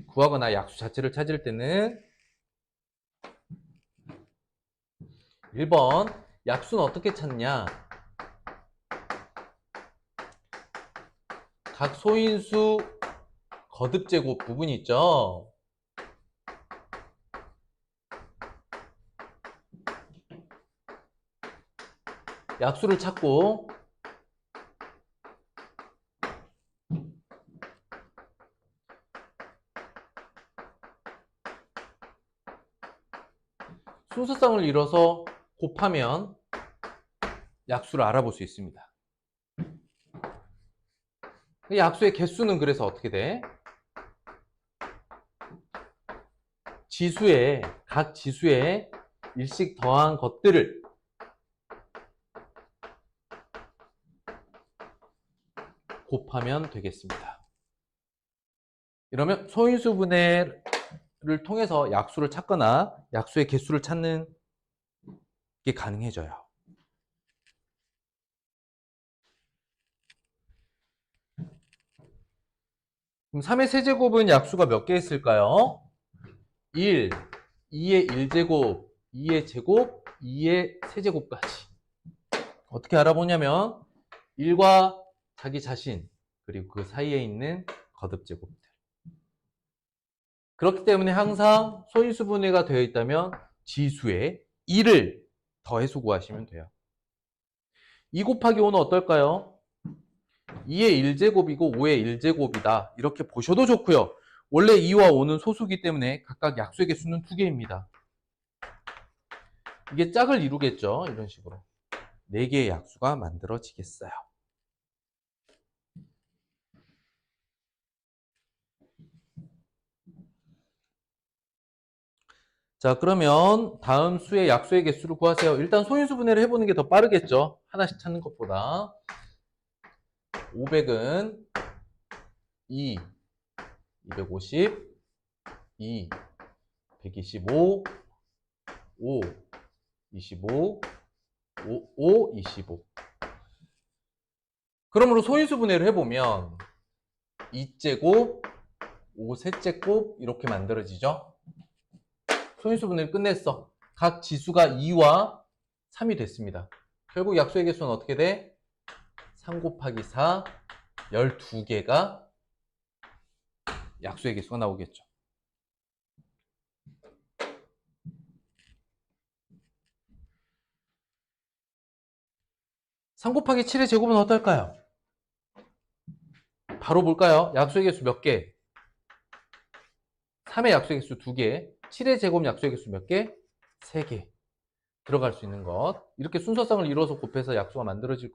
구하거나 약수 자체를 찾을 때는 1번 약수는 어떻게 찾냐? 각 소인수 거듭제곱 부분이 있죠. 약수를 찾고 순서쌍을 이뤄서 곱하면 약수를 알아볼 수 있습니다. 약수의 개수는 그래서 어떻게 돼? 각 지수에 일씩 더한 것들을 곱하면 되겠습니다. 이러면 소인수 분해를 통해서 약수를 찾거나 약수의 개수를 찾는 게 가능해져요. 그럼 3의 세제곱은 약수가 몇 개 있을까요? 1, 2의 1제곱, 2의 제곱, 2의 세제곱까지. 어떻게 알아보냐면 1과 자기 자신, 그리고 그 사이에 있는 거듭제곱들. 그렇기 때문에 항상 소인수 분해가 되어 있다면 지수에 1을 더해서 구하시면 돼요. 2 곱하기 5는 어떨까요? 2의 1제곱이고 5의 1제곱이다. 이렇게 보셔도 좋고요. 원래 2와 5는 소수기 때문에 각각 약수의 개수는 2개입니다. 이게 짝을 이루겠죠. 이런 식으로. 4개의 약수가 만들어지겠어요. 자, 그러면 다음 수의 약수의 개수를 구하세요. 일단 소인수 분해를 해보는 게 더 빠르겠죠. 하나씩 찾는 것보다. 500은 2, 250, 2, 125, 5, 25, 5, 25. 그러므로 소인수 분해를 해보면 2제곱, 5세제곱 이렇게 만들어지죠. 소인수 분해를 끝냈어. 각 지수가 2와 3이 됐습니다. 결국 약수의 개수는 어떻게 돼? 3 곱하기 4, 12개가 약수의 개수가 나오겠죠. 3 곱하기 7의 제곱은 어떨까요? 바로 볼까요? 약수의 개수 몇 개? 3의 약수의 개수 2개, 7의 제곱 약수의 개수 몇 개? 3개. 들어갈 수 있는 것. 이렇게 순서쌍을 이뤄서 곱해서 약수가 만들어질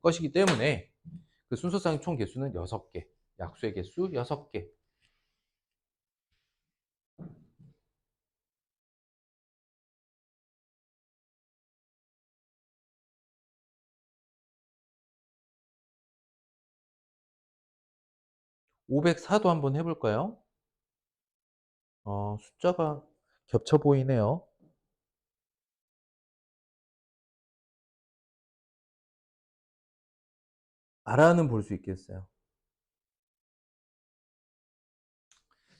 것이기 때문에 그 순서쌍의 총 개수는 6개. 약수의 개수 6개. (504도) 한번 해볼까요? 숫자가 겹쳐 보이네요. 알아는 볼 수 있겠어요.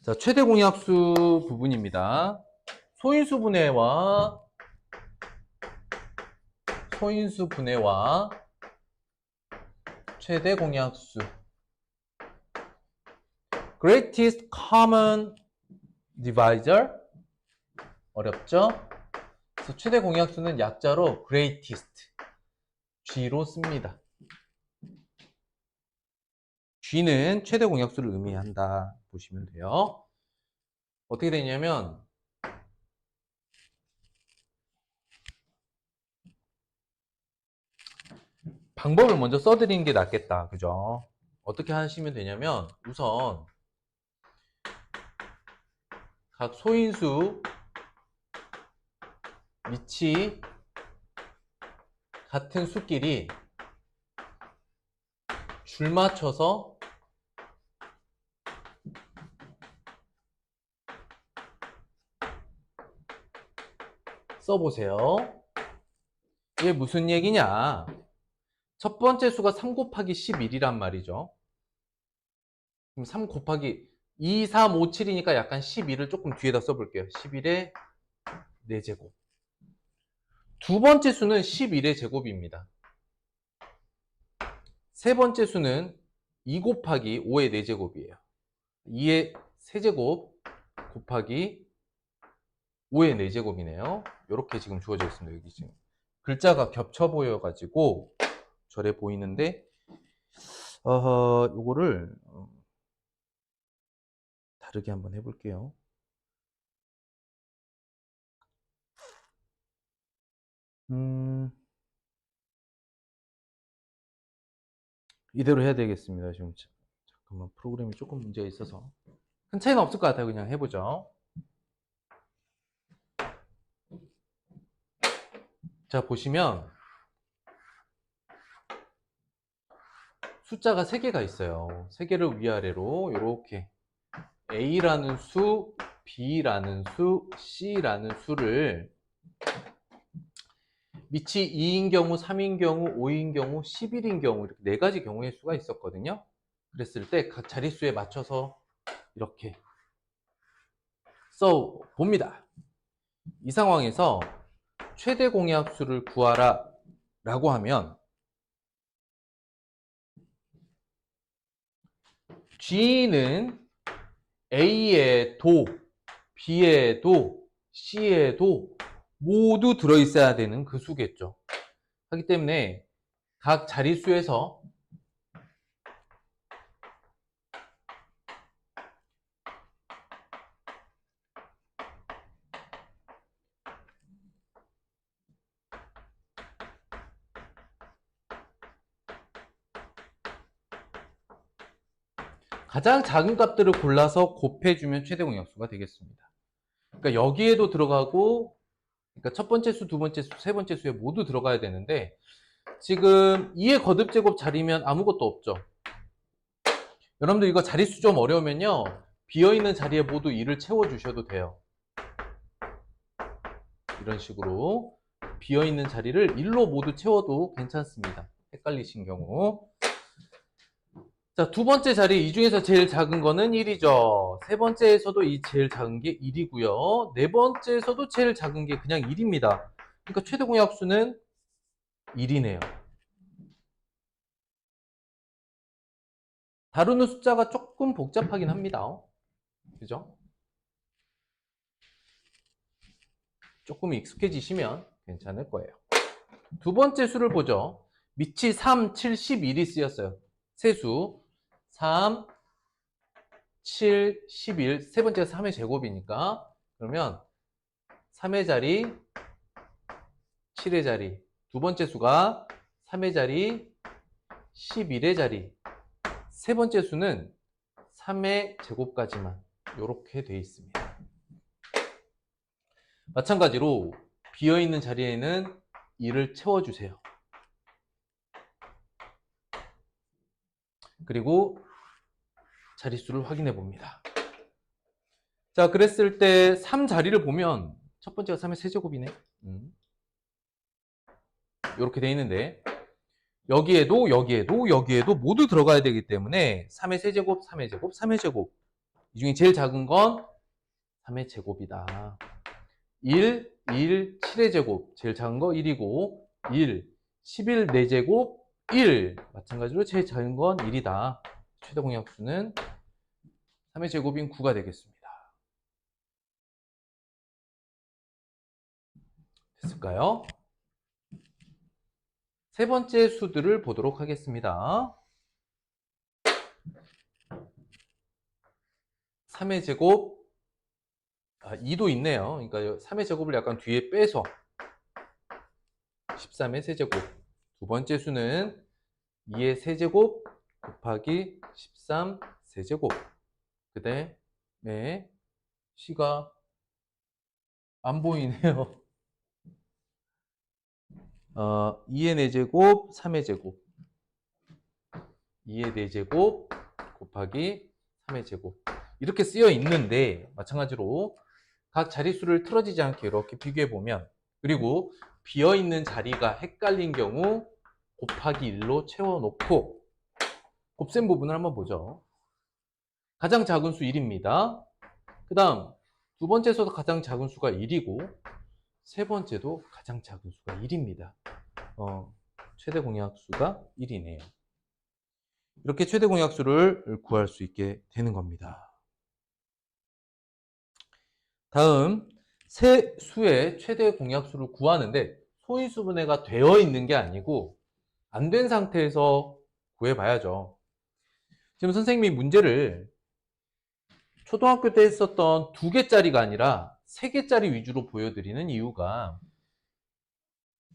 자, 최대 공약수 부분입니다. 소인수 분해와 최대 공약수 greatest common divisor 어렵죠? 그래서 최대 공약수는 약자로 greatest G로 씁니다. G는 최대 공약수를 의미한다 보시면 돼요. 어떻게 되냐면 방법을 먼저 써드리는 게 낫겠다. 그죠? 어떻게 하시면 되냐면 우선 각 소인수 밑이 같은 수끼리 줄 맞춰서 써보세요. 이게 무슨 얘기냐? 첫 번째 수가 3 곱하기 11이란 말이죠. 그럼 3 곱하기 2, 3, 5, 7이니까 약간 12를 조금 뒤에다 써볼게요. 11의 4제곱. 두 번째 수는 11의 제곱입니다. 세 번째 수는 2 곱하기 5의 4제곱이에요. 2의 세제곱 곱하기 5의 4제곱이네요. 이렇게 지금 주어져 있습니다. 여기 지금 글자가 겹쳐 보여가지고 저래 보이는데, 요거를 다르게 한번 해볼게요. 이대로 해야 되겠습니다. 지금 잠깐만, 프로그램이 조금 문제가 있어서. 큰 차이는 없을 것 같아요. 그냥 해보죠. 자, 보시면 숫자가 3개가 있어요. 3개를 위아래로 이렇게 A라는 수, B라는 수, C라는 수를 밑이 2인 경우, 3인 경우, 5인 경우, 11인 경우 이렇게 4가지 경우의 수가 있었거든요. 그랬을 때 각 자릿수에 맞춰서 이렇게 써 봅니다. 이 상황에서 최대 공약수를 구하라 라고 하면 G는 A의 도, B의 도, C의 도 모두 들어있어야 되는 그 수겠죠. 하기 때문에 각 자릿수에서 가장 작은 값들을 골라서 곱해주면 최대 공약수가 되겠습니다. 그러니까 여기에도 들어가고, 그러니까 첫 번째 수, 두 번째 수, 세 번째 수에 모두 들어가야 되는데 지금 2의 거듭제곱 자리면 아무것도 없죠. 여러분들 이거 자릿수 좀 어려우면요, 비어있는 자리에 모두 2를 채워주셔도 돼요. 이런 식으로 비어있는 자리를 1로 모두 채워도 괜찮습니다. 헷갈리신 경우. 자, 두 번째 자리, 이 중에서 제일 작은 거는 1이죠. 세 번째에서도 이 제일 작은 게 1이고요. 네 번째에서도 제일 작은 게 그냥 1입니다. 그러니까 최대 공약수는 1이네요. 다루는 숫자가 조금 복잡하긴 합니다. 그죠? 조금 익숙해지시면 괜찮을 거예요. 두 번째 수를 보죠. 밑이 3, 7, 11이 쓰였어요. 세수 3, 7, 11, 세 번째가 3의 제곱이니까 그러면 3의 자리, 7의 자리, 두 번째 수가 3의 자리, 11의 자리, 세 번째 수는 3의 제곱까지만 이렇게 되어 있습니다. 마찬가지로 비어있는 자리에는 2를 채워주세요. 그리고 자릿수를 확인해 봅니다. 자, 그랬을 때 3 자리를 보면 첫 번째가 3의 세제곱이네. 이렇게 되어 있는데 여기에도 모두 들어가야 되기 때문에 3의 세제곱, 3의 제곱, 3의 제곱, 이 중에 제일 작은 건 3의 제곱이다. 1, 7의 제곱, 제일 작은 거 1이고 1, 11, 4제곱, 1, 마찬가지로 제일 작은 건 1이다. 최대 공약수는 3의 제곱인 9가 되겠습니다. 됐을까요? 세 번째 수들을 보도록 하겠습니다. 3의 제곱, 2도 있네요. 그러니까 3의 제곱을 약간 뒤에 빼서 13의 세제곱. 두 번째 수는 2의 세제곱 곱하기 13 세제곱. 그 다음에 C가 안 보이네요. 2의 4제곱, 3의 제곱. 2의 4제곱 곱하기 3의 제곱. 이렇게 쓰여 있는데 마찬가지로 각 자릿수를 틀어지지 않게 이렇게 비교해 보면, 그리고 비어있는 자리가 헷갈린 경우 곱하기 1로 채워놓고 곱셈 부분을 한번 보죠. 가장 작은 수 1입니다. 그 다음 두 번째에서도 가장 작은 수가 1이고 세 번째도 가장 작은 수가 1입니다. 최대 공약수가 1이네요. 이렇게 최대 공약수를 구할 수 있게 되는 겁니다. 다음 세 수의 최대 공약수를 구하는데 소인수분해가 되어 있는 게 아니고 안 된 상태에서 구해봐야죠. 지금 선생님이 문제를 초등학교 때 했었던 2개짜리가 아니라 3개짜리 위주로 보여드리는 이유가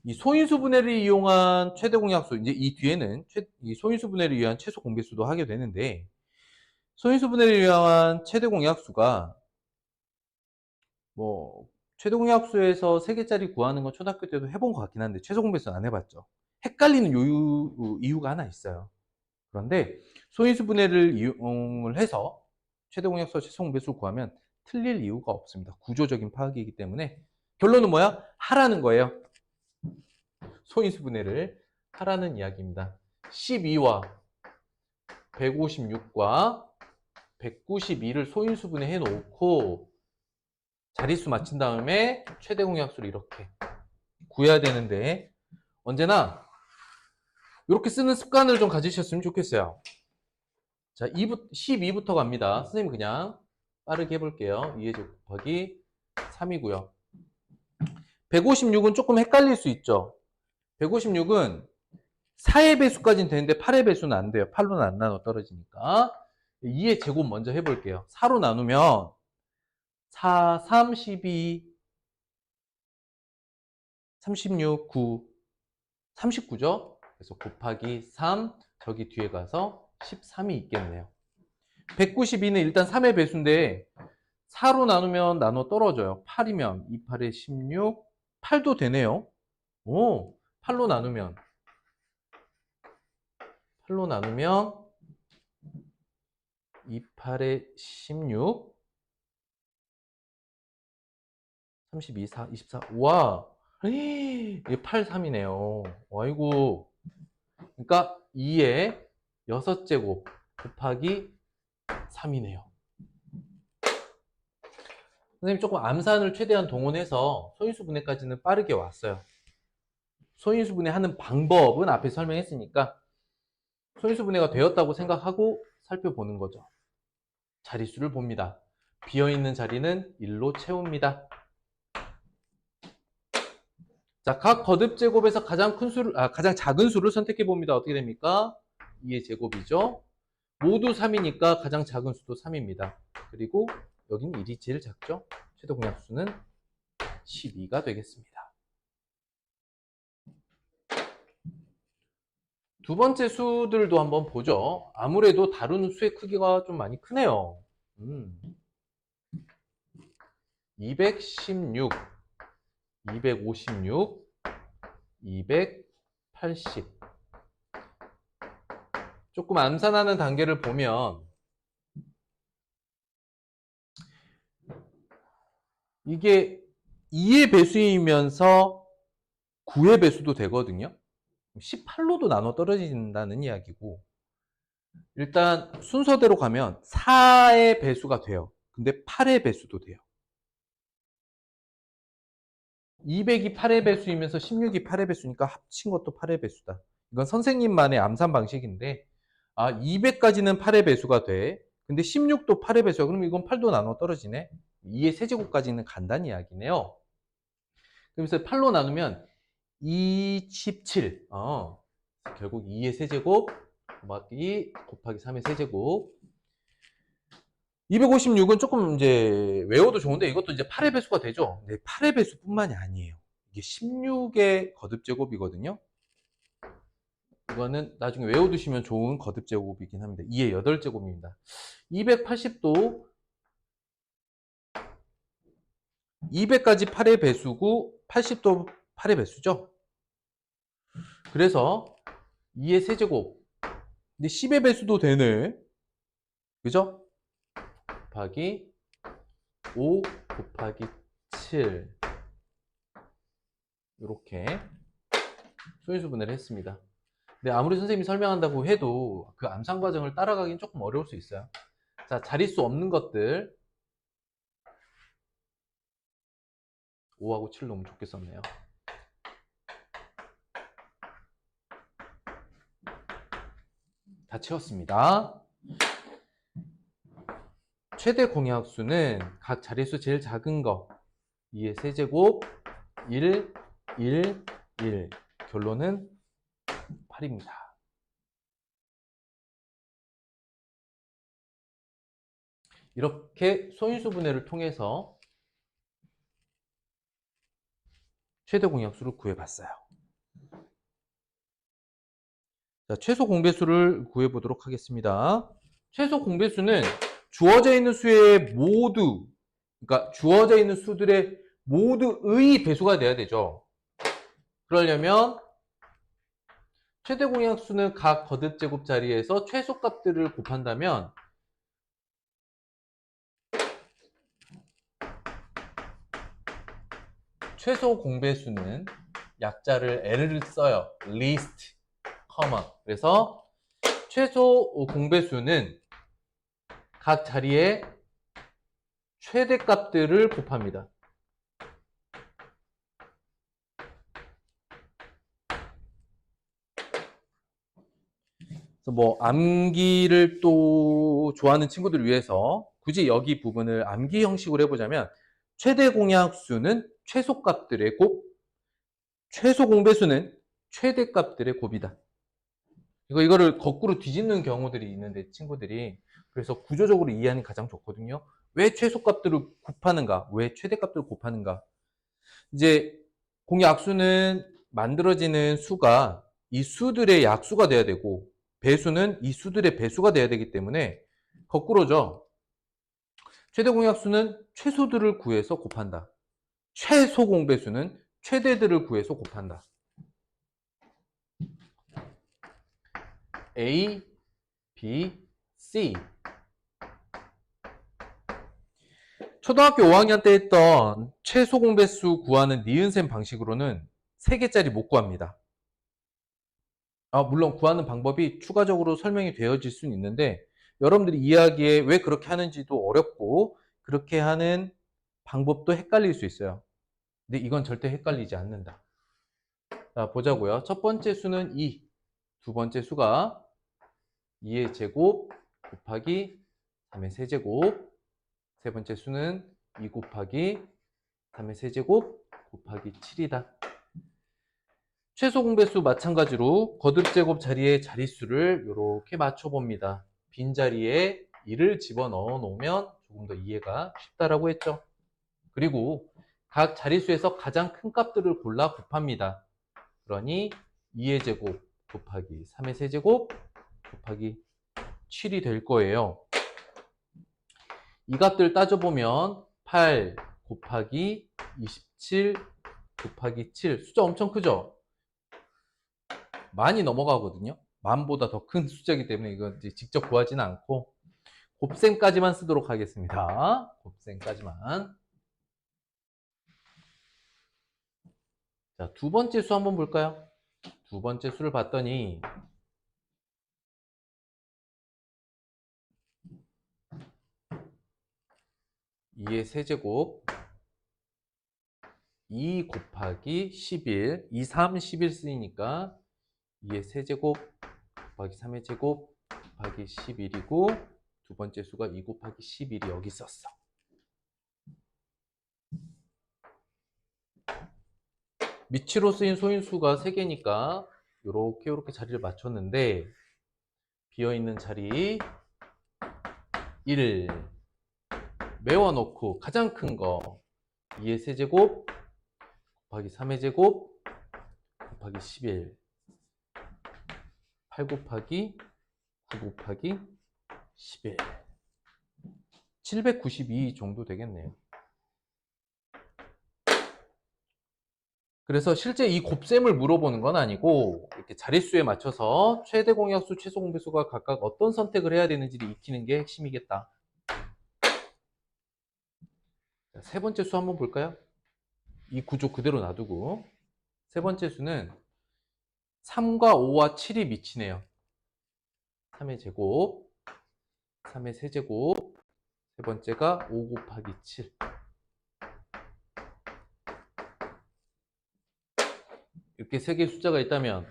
이 소인수분해를 이용한 최대 공약수, 이제 이 뒤에는 이 소인수분해를 위한 최소 공배수도 하게 되는데 소인수분해를 위한 최대 공약수가 최대 공약수에서 3개짜리 구하는 건 초등학교 때도 해본 것 같긴 한데 최소 공배수는 안 해봤죠. 헷갈리는 이유가 하나 있어요. 그런데 소인수분해를 이용을 해서 최대 공약수와 최소 공배수를 구하면 틀릴 이유가 없습니다. 구조적인 파악이기 때문에 결론은 뭐야? 하라는 거예요. 소인수분해를 하라는 이야기입니다. 12와 156과 192를 소인수분해 해놓고 자릿수 맞춘 다음에 최대 공약수를 이렇게 구해야 되는데 언제나 이렇게 쓰는 습관을 좀 가지셨으면 좋겠어요. 자, 12부터 갑니다. 선생님 그냥 빠르게 해볼게요. 2의 제곱 곱하기 3이고요. 156은 조금 헷갈릴 수 있죠. 156은 4의 배수까지는 되는데 8의 배수는 안 돼요. 8로는 안 나눠 떨어지니까. 2의 제곱 먼저 해볼게요. 4로 나누면 4, 3, 12, 36, 9, 39죠? 그래서 곱하기 3, 저기 뒤에 가서 13이 있겠네요. 192는 일단 3의 배수인데 4로 나누면 나눠 떨어져요. 8이면 2, 8에 16, 8도 되네요. 8로 나누면 2, 8에 16, 32, 4, 24. 와, 이게 8, 3이네요. 아이고. 그러니까 2의 6제곱 곱하기 3이네요. 선생님 조금 암산을 최대한 동원해서 소인수분해까지는 빠르게 왔어요. 소인수분해 하는 방법은 앞에 설명했으니까 소인수분해가 되었다고 생각하고 살펴보는 거죠. 자릿수를 봅니다. 비어있는 자리는 1로 채웁니다. 자, 각 거듭제곱에서 가장 작은 수를 선택해 봅니다. 어떻게 됩니까? 2의 제곱이죠. 모두 3이니까 가장 작은 수도 3입니다. 그리고 여기는 1이 제일 작죠. 최대 공약수는 12가 되겠습니다. 두 번째 수들도 한번 보죠. 아무래도 다루는 수의 크기가 좀 많이 크네요. 216, 256, 280. 조금 암산하는 단계를 보면 이게 2의 배수이면서 9의 배수도 되거든요. 18로도 나눠 떨어진다는 이야기고 일단 순서대로 가면 4의 배수가 돼요. 근데 8의 배수도 돼요. 200이 8의 배수이면서 16이 8의 배수니까 합친 것도 8의 배수다. 이건 선생님만의 암산 방식인데 200까지는 8의 배수가 돼. 근데 16도 8의 배수야. 그럼 이건 8도 나눠 떨어지네. 2의 세제곱까지는 간다는 이야기네요. 그래서 8로 나누면 27. 결국 2의 세제곱 곱하기 3의 세제곱. 256은 조금 이제 외워도 좋은데 이것도 이제 8의 배수가 되죠. 근데 8의 배수뿐만이 아니에요. 이게 16의 거듭제곱이거든요. 이거는 나중에 외워두시면 좋은 거듭제곱이긴 합니다. 2의 8제곱입니다. 280도 200까지 8의 배수고 80도 8의 배수죠. 그래서 2의 세제곱. 근데 10의 배수도 되네. 그죠? 곱하기 5 곱하기 7. 이렇게 소인수 분해를 했습니다. 근데 아무리 선생님이 설명한다고 해도 그 암산 과정을 따라가긴 조금 어려울 수 있어요. 자, 자릿수 없는 것들 5하고 7 너무 좁게 썼네요. 다 채웠습니다. 최대 공약수는 각 자릿수 제일 작은 거 2의 세제곱 1, 1, 1 결론은 8입니다. 이렇게 소인수 분해를 통해서 최대 공약수를 구해봤어요. 자, 최소 공배수를 구해보도록 하겠습니다. 최소 공배수는 주어져 있는 수의 모두, 그러니까 주어져 있는 수들의 모두의 배수가 돼야 되죠. 그러려면 최대 공약수는 각 거듭제곱 자리에서 최소값들을 곱한다면 최소 공배수는 약자를 L을 써요. least, common. 그래서 최소 공배수는 각 자리의 최대값들을 곱합니다. 그래서 뭐 암기를 또 좋아하는 친구들을 위해서 굳이 여기 부분을 암기 형식으로 해보자면 최대 공약수는 최소값들의 곱, 최소 공배수는 최대값들의 곱이다. 이거를 거꾸로 뒤집는 경우들이 있는데 친구들이 그래서 구조적으로 이해하는 게 가장 좋거든요. 왜 최소값들을 곱하는가? 왜 최대값들을 곱하는가? 이제 공약수는 만들어지는 수가 이 수들의 약수가 돼야 되고 배수는 이 수들의 배수가 돼야 되기 때문에 거꾸로죠. 최대 공약수는 최소들을 구해서 곱한다. 최소 공배수는 최대들을 구해서 곱한다. A, B, C. 초등학교 5학년 때 했던 최소 공배수 구하는 니은셈 방식으로는 3개짜리 못 구합니다. 물론 구하는 방법이 추가적으로 설명이 되어질 수는 있는데 여러분들이 이해하기에 왜 그렇게 하는지도 어렵고 그렇게 하는 방법도 헷갈릴 수 있어요. 근데 이건 절대 헷갈리지 않는다. 자, 보자고요. 첫 번째 수는 2, 두 번째 수가 2의 제곱 곱하기 3의 세제곱, 세 번째 수는 2 곱하기 3의 세제곱 곱하기 7이다. 최소 공배수 마찬가지로 거듭제곱 자리의 자릿수를 이렇게 맞춰봅니다. 빈자리에 2를 집어넣어 놓으면 조금 더 이해가 쉽다라고 했죠. 그리고 각 자릿수에서 가장 큰 값들을 골라 곱합니다. 그러니 2의 제곱 곱하기 3의 세제곱 곱하기 7이 될 거예요. 이 값들 따져보면 8 곱하기 27 곱하기 7 숫자 엄청 크죠? 많이 넘어가거든요. 만보다 더 큰 숫자이기 때문에 이건 이제 직접 구하지는 않고 곱셈까지만 쓰도록 하겠습니다. 곱셈까지만. 자, 두 번째 수 한번 볼까요? 두 번째 수를 봤더니 2의 세제곱 2 곱하기 11 2, 3, 11 쓰이니까 2의 세제곱 곱하기 3의 제곱 곱하기 11이고 두 번째 수가 2 곱하기 11이 여기 있었어. 미치로 쓰인 소인수가 3개니까 이렇게 자리를 맞췄는데 비어있는 자리 1 메워놓고 가장 큰 거 2의 세제곱 곱하기 3의 제곱 곱하기 11 8 곱하기 9 곱하기 11 792 정도 되겠네요. 그래서 실제 이 곱셈을 물어보는 건 아니고 이렇게 자릿수에 맞춰서 최대 공약수, 최소 공배수가 각각 어떤 선택을 해야 되는지를 익히는 게 핵심이겠다. 세 번째 수 한번 볼까요? 이 구조 그대로 놔두고 세 번째 수는 3과 5와 7이 미치네요. 3의 제곱, 3의 세제곱, 세 번째가 5 곱하기 7. 이렇게 세 개의 숫자가 있다면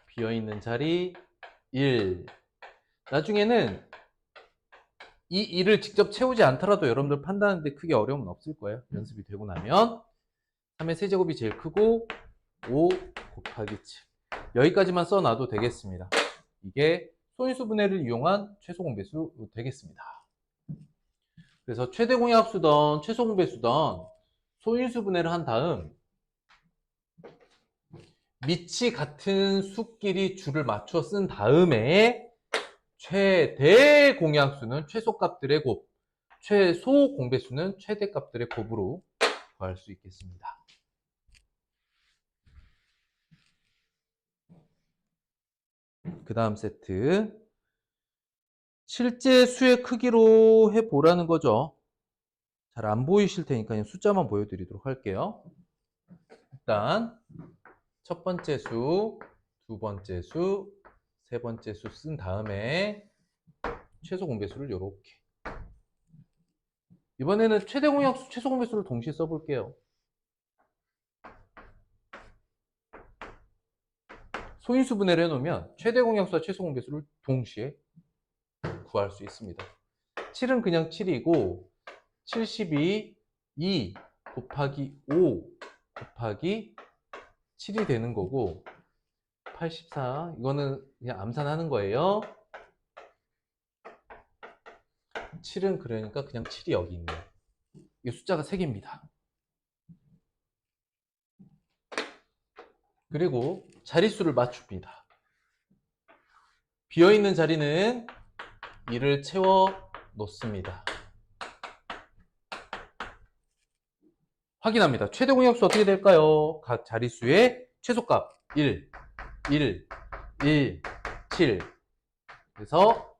비어있는 자리 1. 나중에는 이 1을 직접 채우지 않더라도 여러분들 판단하는데 크게 어려움은 없을 거예요. 연습이 되고 나면 3의 세제곱이 제일 크고 5 곱하기 7. 여기까지만 써놔도 되겠습니다. 이게 소인수 분해를 이용한 최소 공배수 되겠습니다. 그래서 최대 공약수던 최소 공배수던 소인수 분해를 한 다음 밑이 같은 수끼리 줄을 맞춰 쓴 다음에 최대 공약수는 최소값들의 곱, 최소 공배수는 최대값들의 곱으로 구할 수 있겠습니다. 그 다음 세트. 실제 수의 크기로 해보라는 거죠. 잘 안 보이실 테니까 숫자만 보여드리도록 할게요. 일단 첫 번째 수, 두 번째 수, 세 번째 수 쓴 다음에 최소 공배수를 이렇게. 이번에는 최대 공약수, 최소 공배수를 동시에 써볼게요. 소인수 분해를 해놓으면 최대 공약수와 최소 공배수를 동시에 구할 수 있습니다. 7은 그냥 7이고 72, 2 곱하기 5 곱하기 7이 되는 거고 84, 이거는 그냥 암산하는 거예요. 7은 그러니까 그냥 7이 여기 있네요. 이 숫자가 3개입니다. 그리고 자릿수를 맞춥니다. 비어있는 자리는 2를 채워 놓습니다. 확인합니다. 최대 공약수 어떻게 될까요? 각 자릿수의 최소값 1, 1, 1, 7. 그래서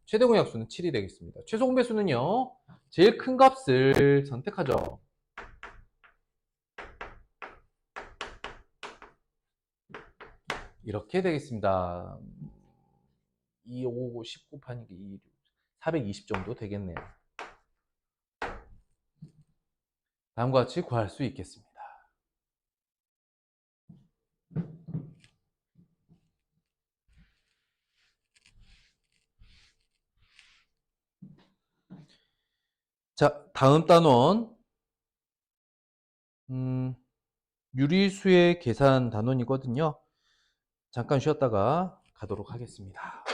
최대 공약수는 7이 되겠습니다. 최소 공배수는요, 제일 큰 값을 선택하죠. 이렇게 되겠습니다. 2, 5, 10 곱하니까 2, 420 정도 되겠네요. 다음과 같이 구할 수 있겠습니다. 자, 다음 단원. 유리수의 계산 단원이거든요. 잠깐 쉬었다가 가도록 하겠습니다.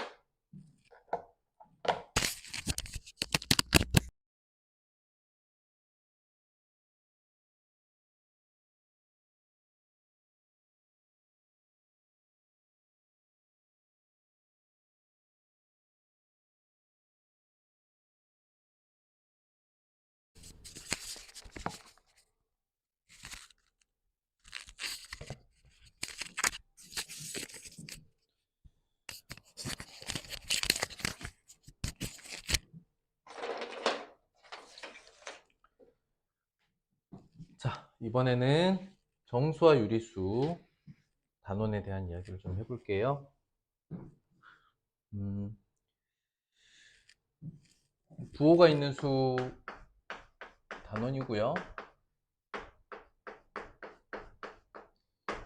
자, 이번에는 정수와 유리수 단원에 대한 이야기를 좀 해볼게요. 부호가 있는 수 단원이고요.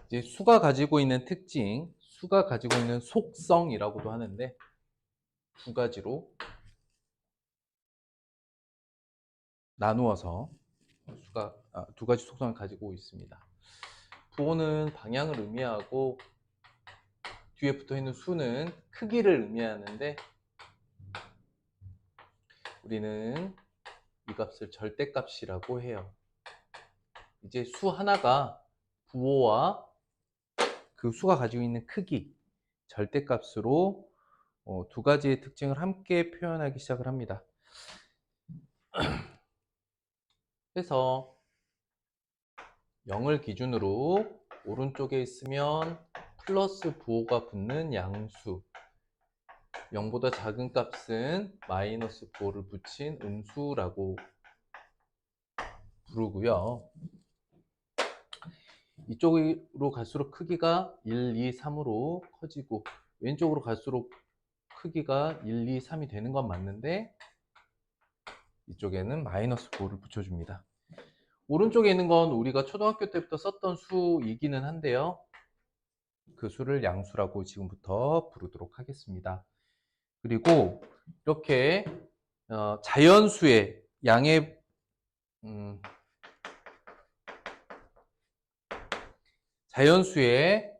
이제 수가 가지고 있는 특징, 수가 가지고 있는 속성이라고도 하는데 두 가지로 나누어서 두 가지 속성을 가지고 있습니다. 부호는 방향을 의미하고 뒤에 붙어 있는 수는 크기를 의미하는데 우리는 이 값을 절대값이라고 해요. 이제 수 하나가 부호와 그 수가 가지고 있는 크기, 절대값으로 두 가지의 특징을 함께 표현하기 시작을 합니다. 그래서 0을 기준으로 오른쪽에 있으면 플러스 부호가 붙는 양수, 0보다 작은 값은 마이너스 부호를 붙인 음수라고 부르고요. 이쪽으로 갈수록 크기가 1, 2, 3으로 커지고 왼쪽으로 갈수록 크기가 1, 2, 3이 되는 건 맞는데 이쪽에는 마이너스 9를 붙여줍니다. 오른쪽에 있는 건 우리가 초등학교 때부터 썼던 수이기는 한데요. 그 수를 양수라고 지금부터 부르도록 하겠습니다. 그리고 이렇게 자연수의 양의 자연수에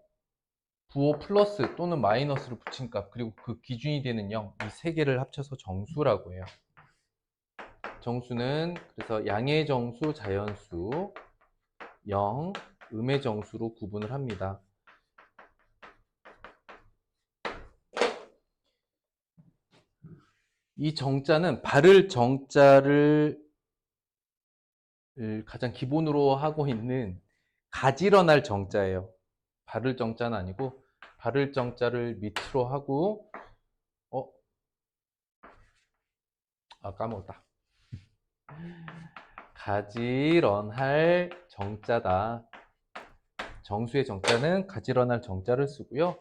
부호 플러스 또는 마이너스를 붙인 값 그리고 그 기준이 되는 0, 이 세 개를 합쳐서 정수라고 해요. 정수는 그래서 양의 정수, 자연수, 0, 음의 정수로 구분을 합니다. 이 정자는 바를 정자를 가장 기본으로 하고 있는 가지런할 정자예요. 바를 정자는 아니고 바를 정자를 밑으로 하고 까먹었다. 가지런할 정자다. 정수의 정자는 가지런할 정자를 쓰고요.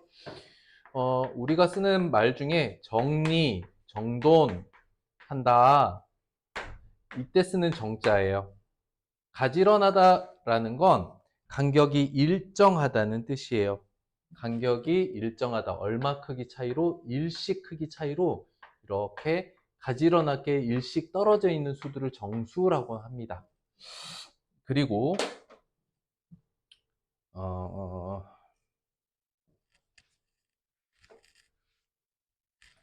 우리가 쓰는 말 중에 정리, 정돈 한다. 이때 쓰는 정자예요. 가지런하다라는 건 간격이 일정하다는 뜻이에요. 간격이 일정하다. 얼마 크기 차이로? 일씩 크기 차이로 이렇게 가지런하게 일씩 떨어져 있는 수들을 정수라고 합니다. 그리고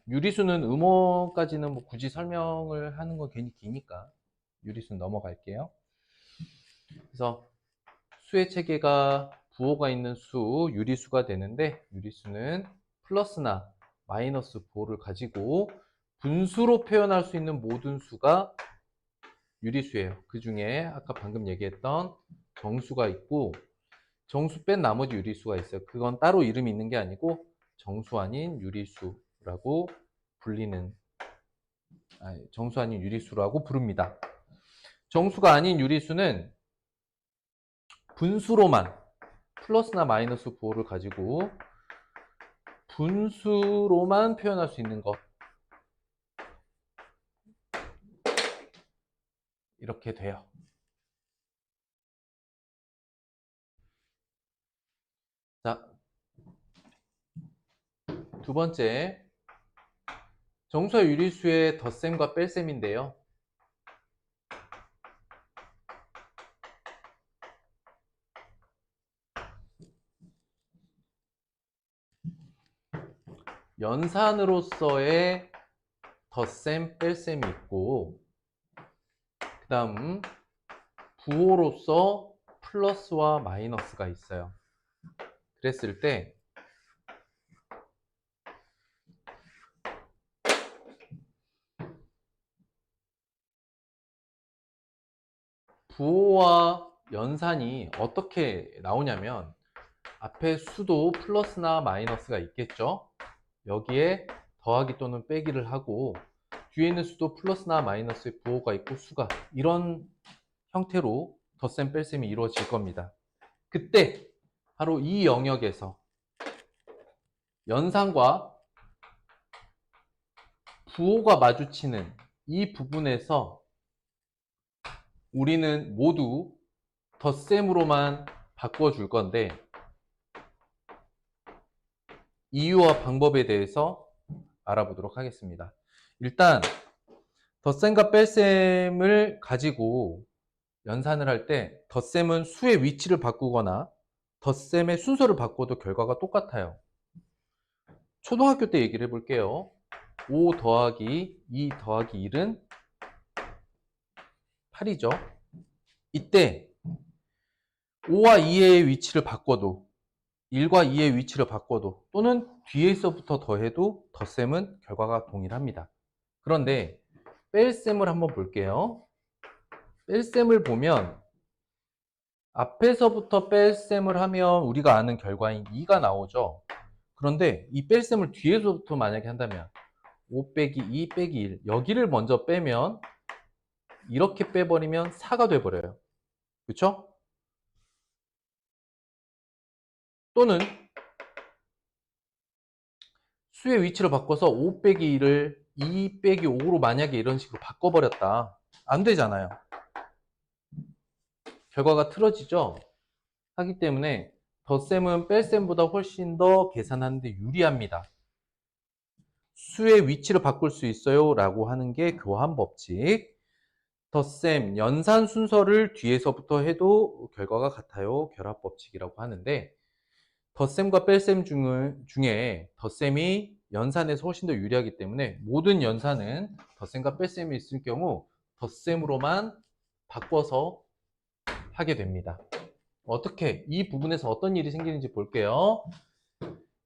유리수는 음호까지는 뭐 굳이 설명을 하는 건 괜히 기니까 유리수는 넘어갈게요. 그래서 수의 체계가 부호가 있는 수, 유리수가 되는데 유리수는 플러스나 마이너스 부호를 가지고 분수로 표현할 수 있는 모든 수가 유리수예요. 그 중에 아까 방금 얘기했던 정수가 있고 정수 뺀 나머지 유리수가 있어요. 그건 따로 이름이 있는 게 아니고 정수 아닌 유리수라고 불리는 정수 아닌 유리수라고 부릅니다. 정수가 아닌 유리수는 분수로만 플러스나 마이너스 부호를 가지고 분수로만 표현할 수 있는 것 이렇게 돼요. 자, 두 번째 정수와 유리수의 덧셈과 뺄셈인데요. 연산으로서의 덧셈, 뺄셈이 있고 그 다음 부호로서 플러스와 마이너스가 있어요. 그랬을 때 부호와 연산이 어떻게 나오냐면 앞에 수도 플러스나 마이너스가 있겠죠. 여기에 더하기 또는 빼기를 하고 뒤에 있는 수도 플러스나 마이너스의 부호가 있고 수가 이런 형태로 덧셈 뺄셈이 이루어질 겁니다. 그때 바로 이 영역에서 연산과 부호가 마주치는 이 부분에서 우리는 모두 덧셈으로만 바꿔줄 건데 이유와 방법에 대해서 알아보도록 하겠습니다. 일단 덧셈과 뺄셈을 가지고 연산을 할 때 덧셈은 수의 위치를 바꾸거나 덧셈의 순서를 바꿔도 결과가 똑같아요. 초등학교 때 얘기를 해볼게요. 5 더하기 2 더하기 1은 8이죠. 이때 5와 2의 위치를 바꿔도 1과 2의 위치를 바꿔도 또는 뒤에서부터 더해도 덧셈은 결과가 동일합니다. 그런데 뺄셈을 한번 볼게요. 뺄셈을 보면 앞에서부터 뺄셈을 하면 우리가 아는 결과인 2가 나오죠. 그런데 이 뺄셈을 뒤에서부터 만약에 한다면 5 빼기 2 빼기 1 여기를 먼저 빼면 이렇게 빼버리면 4가 돼버려요. 그렇죠? 또는 수의 위치를 바꿔서 5 빼기 2를 2 빼기 5로 만약에 이런 식으로 바꿔버렸다. 안 되잖아요. 결과가 틀어지죠? 하기 때문에 덧셈은 뺄셈보다 훨씬 더 계산하는데 유리합니다. 수의 위치를 바꿀 수 있어요 라고 하는 게 교환 법칙. 덧셈, 연산 순서를 뒤에서부터 해도 결과가 같아요. 결합 법칙이라고 하는데 덧셈과 뺄셈 중에 덧셈이 연산에서 훨씬 더 유리하기 때문에 모든 연산은 덧셈과 뺄셈이 있을 경우 덧셈으로만 바꿔서 하게 됩니다. 어떻게 이 부분에서 어떤 일이 생기는지 볼게요.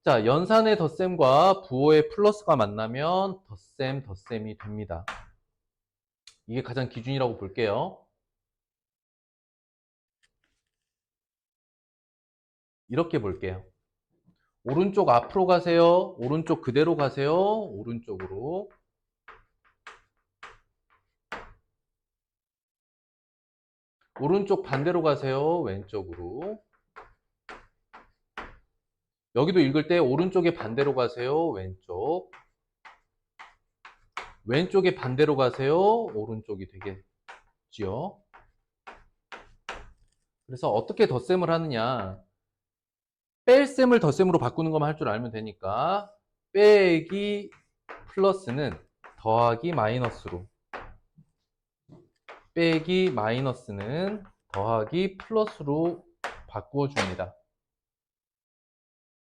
자, 연산의 덧셈과 부호의 플러스가 만나면 덧셈이 됩니다. 이게 가장 기준이라고 볼게요. 이렇게 볼게요. 오른쪽 앞으로 가세요. 오른쪽 그대로 가세요. 오른쪽으로. 오른쪽 반대로 가세요. 왼쪽으로. 여기도 읽을 때 오른쪽에 반대로 가세요. 왼쪽. 왼쪽에 반대로 가세요. 오른쪽이 되겠지요. 그래서 어떻게 덧셈을 하느냐. 뺄셈을 덧셈으로 바꾸는 것만 할 줄 알면 되니까 빼기 플러스는 더하기 마이너스로, 빼기 마이너스는 더하기 플러스로 바꾸어 줍니다.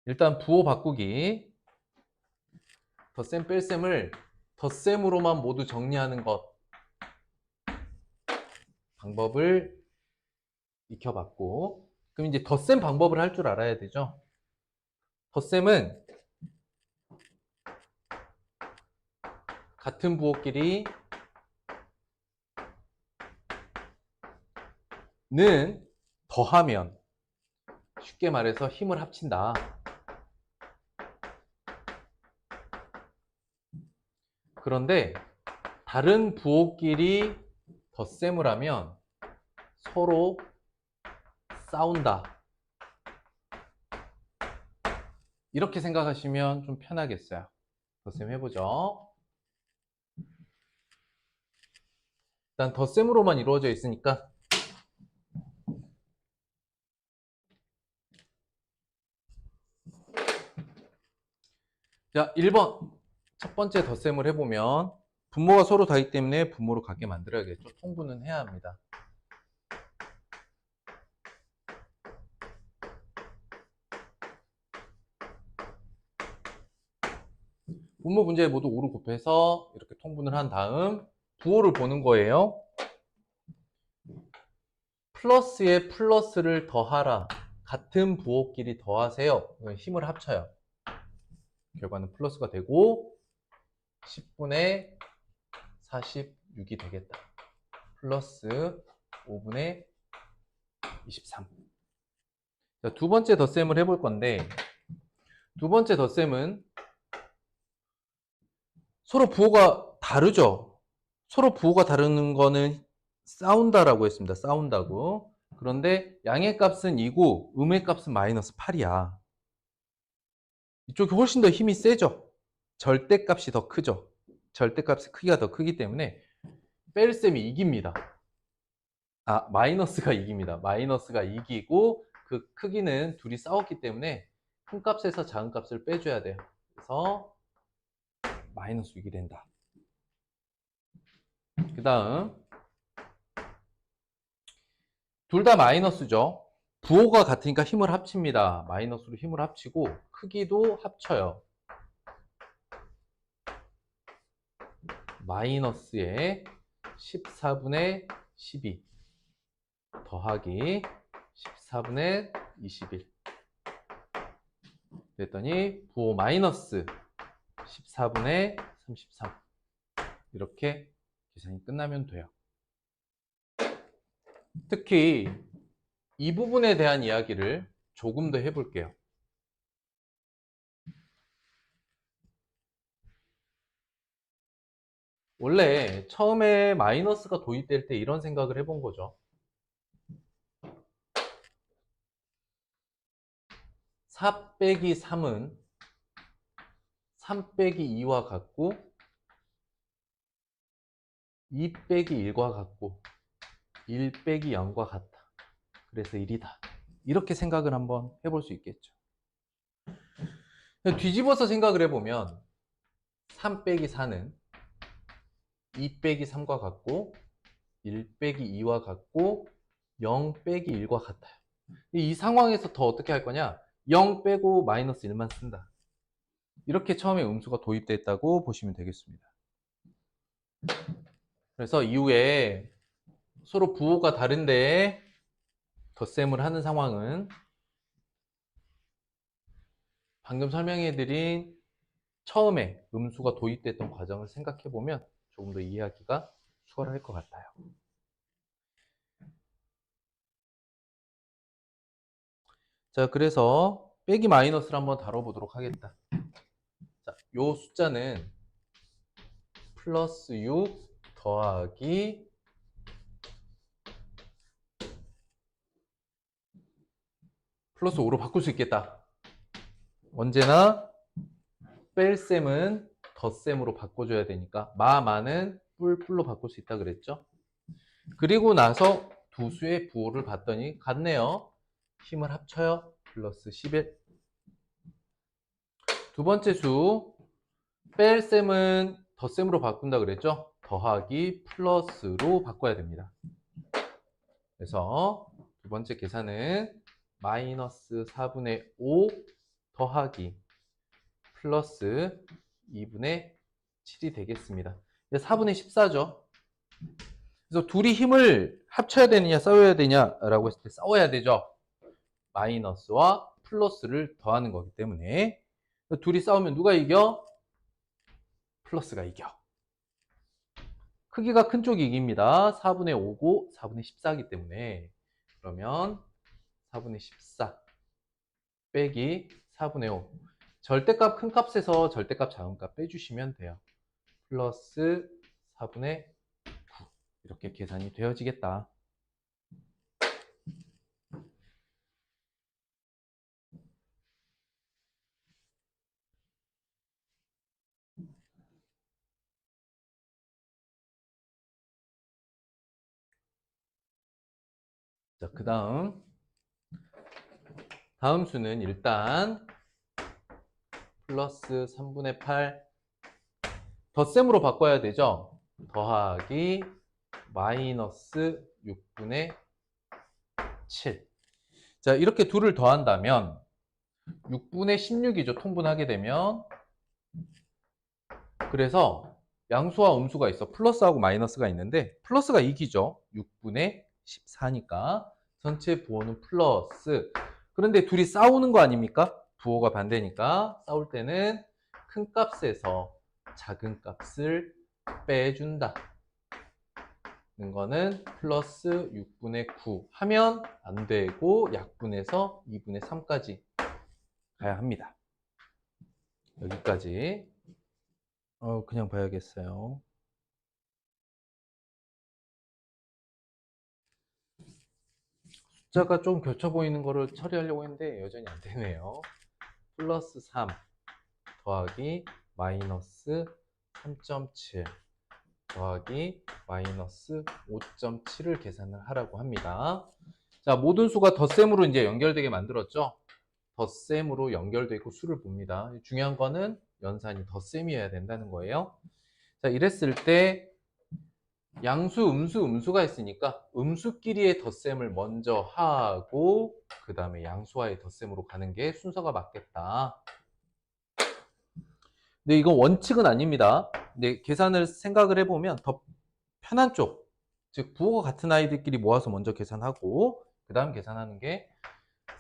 일단 부호 바꾸기, 덧셈 뺄셈을 덧셈으로만 모두 정리하는 것 방법을 익혀봤고, 그럼 이제 덧셈 방법을 할 줄 알아야 되죠. 덧셈은 같은 부호끼리 는 더하면, 쉽게 말해서 힘을 합친다. 그런데 다른 부호끼리 덧셈을 하면 서로 싸운다. 이렇게 생각하시면 좀 편하겠어요. 덧셈 해보죠. 일단 덧셈으로만 이루어져 있으니까 자, 1번 첫 번째 덧셈을 해보면 분모가 서로 다르기 때문에 분모로 같게 만들어야겠죠. 통분은 해야 합니다. 분모 분자에 모두 5를 곱해서 이렇게 통분을 한 다음 부호를 보는 거예요. 플러스에 플러스를 더하라. 같은 부호끼리 더하세요. 힘을 합쳐요. 결과는 플러스가 되고 10분의 46이 되겠다. 플러스 5분의 23. 자, 두 번째 덧셈을 해볼 건데, 두 번째 덧셈은 서로 부호가 다르죠. 서로 부호가 다른 거는 싸운다라고 했습니다. 싸운다고. 그런데 양의 값은 2고 음의 값은 마이너스 8이야. 이쪽이 훨씬 더 힘이 세죠. 절대값이 더 크죠. 절대값의 크기가 더 크기 때문에 뺄셈이 이깁니다. 마이너스가 이깁니다. 마이너스가 이기고 그 크기는 둘이 싸웠기 때문에 큰 값에서 작은 값을 빼줘야 돼요. 그래서 마이너스 6이 된다. 그 다음 둘 다 마이너스죠. 부호가 같으니까 힘을 합칩니다. 마이너스로 힘을 합치고 크기도 합쳐요. 마이너스에 14분의 12 더하기 14분의 21 그랬더니 부호 마이너스 14분의 33 이렇게 계산이 끝나면 돼요. 특히 이 부분에 대한 이야기를 조금 더 해볼게요. 원래 처음에 마이너스가 도입될 때 이런 생각을 해본 거죠. 4 빼기 3은 3 빼기 2와 같고 2 빼기 1과 같고 1 빼기 0과 같다. 그래서 1이다. 이렇게 생각을 한번 해볼 수 있겠죠. 뒤집어서 생각을 해보면 3 빼기 4는 2 빼기 3과 같고 1 빼기 2와 같고 0 빼기 1과 같아요. 이 상황에서 더 어떻게 할 거냐? 0 빼고 마이너스 1만 쓴다. 이렇게 처음에 음수가 도입됐다고 보시면 되겠습니다. 그래서 이후에 서로 부호가 다른데 덧셈을 하는 상황은 방금 설명해드린 처음에 음수가 도입됐던 과정을 생각해보면 조금 더 이해하기가 수월할 것 같아요. 자, 그래서 빼기 마이너스를 한번 다뤄보도록 하겠다. 자, 요 숫자는 플러스 6 더하기 플러스 5로 바꿀 수 있겠다. 언제나 뺄셈은 덧셈으로 바꿔줘야 되니까 마는 뿔로 바꿀 수 있다 그랬죠. 그리고 나서 두 수의 부호를 봤더니 같네요. 힘을 합쳐요. 플러스 11. 두 번째 수 뺄셈은 덧셈으로 바꾼다 그랬죠. 더하기 플러스로 바꿔야 됩니다. 그래서 두 번째 계산은 마이너스 4분의 5 더하기 플러스 2분의 7이 되겠습니다. 4분의 14죠. 그래서 둘이 힘을 합쳐야 되느냐 싸워야 되냐라고 했을 때 싸워야 되죠. 마이너스와 플러스를 더하는 거기 때문에 둘이 싸우면 누가 이겨? 플러스가 이겨. 크기가 큰 쪽이 이깁니다. 4분의 5고 4분의 14이기 때문에 그러면 4분의 14 빼기 4분의 5 절대값 큰 값에서 절대값 작은 값 빼주시면 돼요. 플러스 4분의 9 이렇게 계산이 되어지겠다. 자, 그 다음 수는 일단 플러스 3분의 8 덧셈으로 바꿔야 되죠. 더하기 마이너스 6분의 7. 자, 이렇게 둘을 더한다면 6분의 16이죠. 통분하게 되면. 그래서 양수와 음수가 있어. 플러스하고 마이너스가 있는데 플러스가 이기죠. 6분의 14니까 전체 부호는 플러스. 그런데 둘이 싸우는 거 아닙니까? 부호가 반대니까 싸울 때는 큰 값에서 작은 값을 빼준다. 는 거는 플러스 6분의 9 하면 안 되고 약분해서 2분의 3까지 가야 합니다. 여기까지 그냥 봐야겠어요. 숫자가 좀 겹쳐 보이는 거를 처리하려고 했는데 여전히 안 되네요. 플러스 3 더하기 마이너스 3.7 더하기 마이너스 5.7을 계산을 하라고 합니다. 자, 모든 수가 덧셈으로 이제 연결되게 만들었죠. 덧셈으로 연결되어 있고 수를 봅니다. 중요한 거는 연산이 덧셈이어야 된다는 거예요. 자, 이랬을 때 양수, 음수가 있으니까 음수끼리의 덧셈을 먼저 하고 그 다음에 양수와의 덧셈으로 가는 게 순서가 맞겠다. 근데 이건 원칙은 아닙니다. 근데 계산을 생각을 해보면 더 편한 쪽, 즉 부호가 같은 아이들끼리 모아서 먼저 계산하고 그 다음 계산하는 게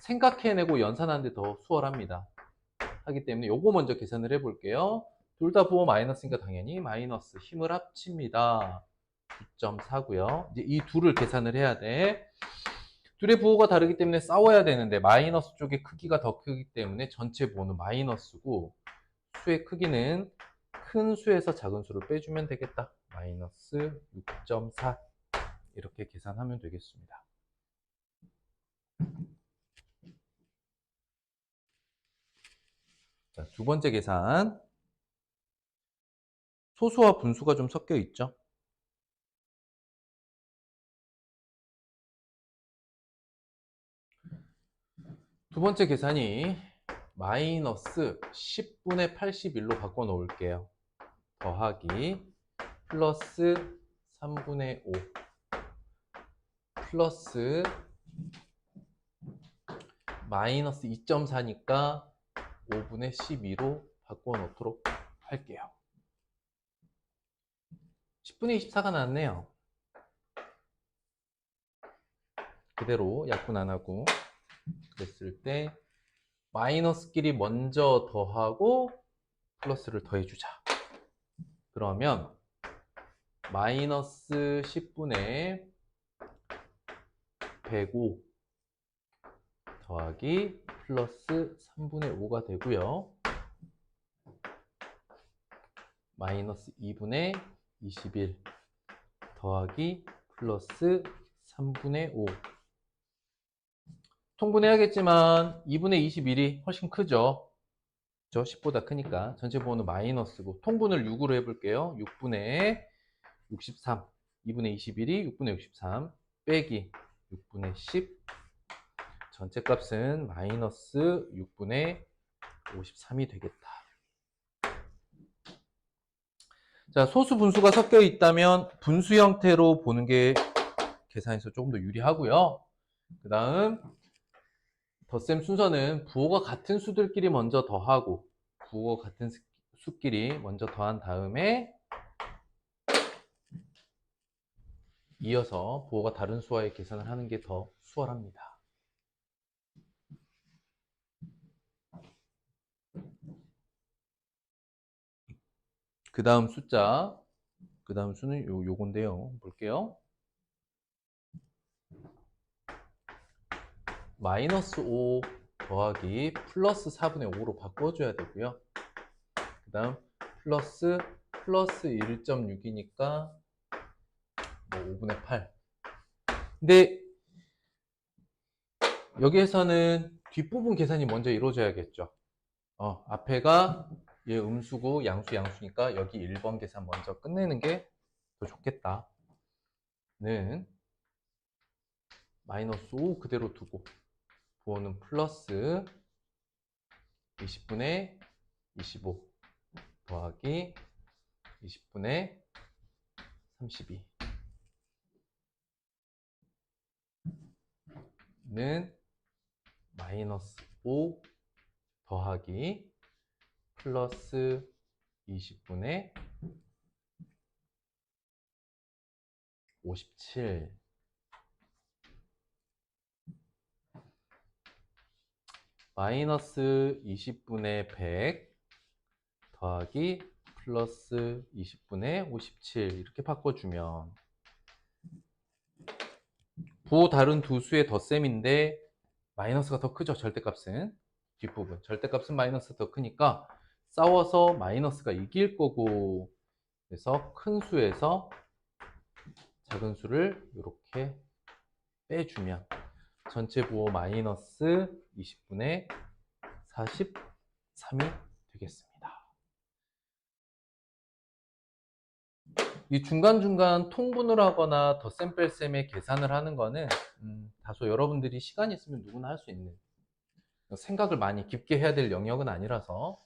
생각해내고 연산하는데 더 수월합니다. 하기 때문에 요거 먼저 계산을 해볼게요. 둘 다 부호 마이너스니까 당연히 마이너스 힘을 합칩니다. 9.4고요. 이제 이 둘을 계산을 해야 돼. 둘의 부호가 다르기 때문에 싸워야 되는데 마이너스 쪽의 크기가 더 크기 때문에 전체 부호는 마이너스고 수의 크기는 큰 수에서 작은 수를 빼주면 되겠다. 마이너스 6.4 이렇게 계산하면 되겠습니다. 자, 두 번째 계산. 소수와 분수가 좀 섞여 있죠. 두 번째 계산이 마이너스 10분의 81로 바꿔 놓을게요. 더하기 플러스 3분의 5 플러스 마이너스 2.4니까 5분의 12로 바꿔 놓도록 할게요. 10분의 24가 나왔네요. 그대로 약분 안 하고 그랬을 때 마이너스끼리 먼저 더하고 플러스를 더해주자. 그러면 마이너스 10분의 105 더하기 플러스 3분의 5가 되고요. 마이너스 2분의 21 더하기 플러스 3분의 5. 통분해야겠지만 2분의 21이 훨씬 크죠. 10보다 크니까 전체 부호는 마이너스고 통분을 6으로 해볼게요. 6분의 63 2분의 21이 6분의 63 빼기 6분의 10 전체 값은 마이너스 6분의 53이 되겠다. 자, 소수 분수가 섞여 있다면 분수 형태로 보는 게 계산에서 조금 더 유리하고요. 그 다음 덧셈 순서는 부호가 같은 수들끼리 먼저 더하고 부호가 같은 수끼리 먼저 더한 다음에 이어서 부호가 다른 수와의 계산을 하는 게 더 수월합니다. 그 다음 숫자, 그 다음 수는 요건데요. 볼게요. 마이너스 5 더하기 플러스 4분의 5로 바꿔줘야 되고요. 그 다음 플러스 1.6이니까 5분의 8. 근데 여기에서는 뒷부분 계산이 먼저 이루어져야겠죠. 앞에가 얘 음수고 양수니까 여기 1번 계산 먼저 끝내는 게 더 좋겠다. 는 마이너스 5 그대로 두고 부호는 플러스 20분의 25 더하기 20분의 32 는 마이너스 5 더하기 플러스 20분의 57 마이너스 20분의 100 더하기 플러스 20분의 57 이렇게 바꿔주면 부호 다른 두 수의 덧셈인데 마이너스가 더 크죠. 절대값은 뒷부분 절대값은 마이너스가 더 크니까 싸워서 마이너스가 이길 거고 그래서 큰 수에서 작은 수를 이렇게 빼주면 전체 부호 마이너스 20분의 43이 되겠습니다. 이 중간중간 통분을 하거나 덧셈 뺄셈의 계산을 하는 거는 다소 여러분들이 시간이 있으면 누구나 할 수 있는 생각을 많이 깊게 해야 될 영역은 아니라서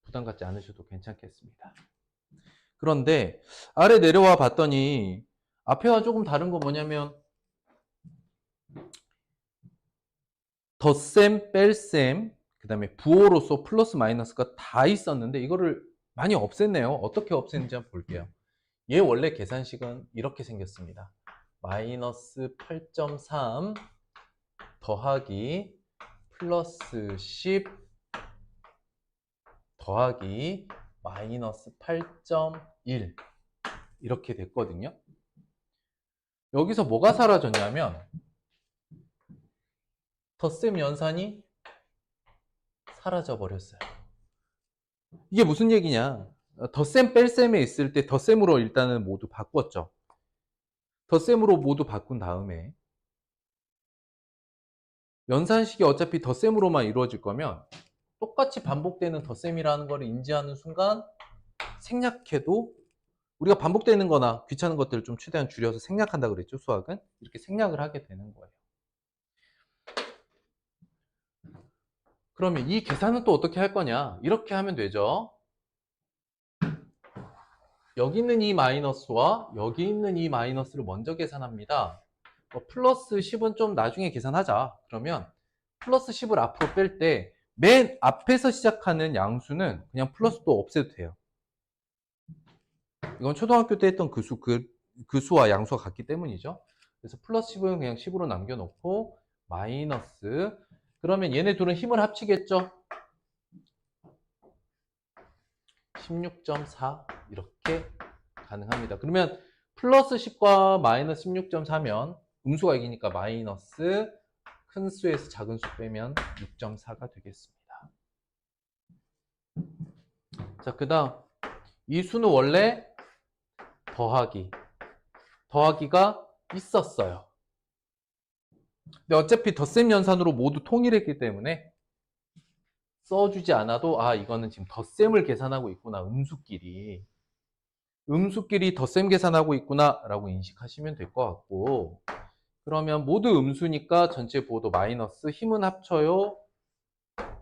부담 갖지 않으셔도 괜찮겠습니다. 그런데 아래 내려와 봤더니 앞에와 조금 다른 거 뭐냐면 덧셈, 뺄셈, 그 다음에 부호로서 플러스 마이너스가 다 있었는데 이거를 많이 없앴네요. 어떻게 없앴는지 한번 볼게요. 얘 원래 계산식은 이렇게 생겼습니다. 마이너스 8.3 더하기 플러스 10 더하기 마이너스 8.1 이렇게 됐거든요. 여기서 뭐가 사라졌냐면 덧셈 연산이 사라져 버렸어요. 이게 무슨 얘기냐? 덧셈 뺄셈에 있을 때 덧셈으로 일단은 모두 바꿨죠. 덧셈으로 모두 바꾼 다음에 연산식이 어차피 덧셈으로만 이루어질 거면 똑같이 반복되는 덧셈이라는 걸 인지하는 순간 생략해도 우리가 반복되는 거나 귀찮은 것들을 좀 최대한 줄여서 생략한다 그랬죠, 수학은. 이렇게 생략을 하게 되는 거예요. 그러면 이 계산은 또 어떻게 할 거냐? 이렇게 하면 되죠. 여기 있는 이 마이너스와 여기 있는 이 마이너스를 먼저 계산합니다. 플러스 10은 좀 나중에 계산하자. 그러면 플러스 10을 앞으로 뺄 때 맨 앞에서 시작하는 양수는 그냥 플러스도 없애도 돼요. 이건 초등학교 때 했던 그 수와 양수가 같기 때문이죠. 그래서 플러스 10은 그냥 10으로 남겨놓고 마이너스, 그러면 얘네 둘은 힘을 합치겠죠. 16.4 이렇게 가능합니다. 그러면 플러스 10과 마이너스 16.4면 음수가 이기니까 마이너스 큰 수에서 작은 수 빼면 6.4가 되겠습니다. 자, 그 다음 이 수는 원래 더하기가 있었어요. 근데 어차피 덧셈 연산으로 모두 통일했기 때문에 써주지 않아도 이거는 지금 덧셈을 계산하고 있구나, 음수끼리 덧셈 계산하고 있구나 라고 인식하시면 될 것 같고, 그러면 모두 음수니까 전체 부호도 마이너스, 힘은 합쳐요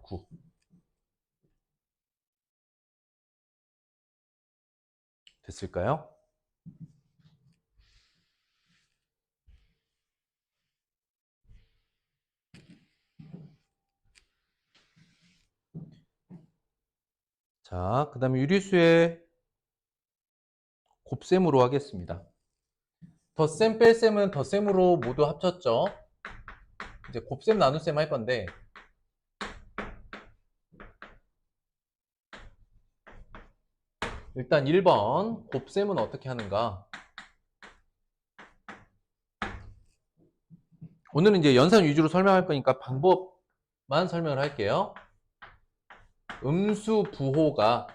9. 됐을까요? 자, 그 다음에 유리수의 곱셈으로 하겠습니다. 덧셈 뺄셈은 덧셈으로 모두 합쳤죠. 이제 곱셈 나눗셈 할 건데, 일단 1번 곱셈은 어떻게 하는가? 오늘은 이제 연산 위주로 설명할 거니까 방법만 설명을 할게요. 음수 부호가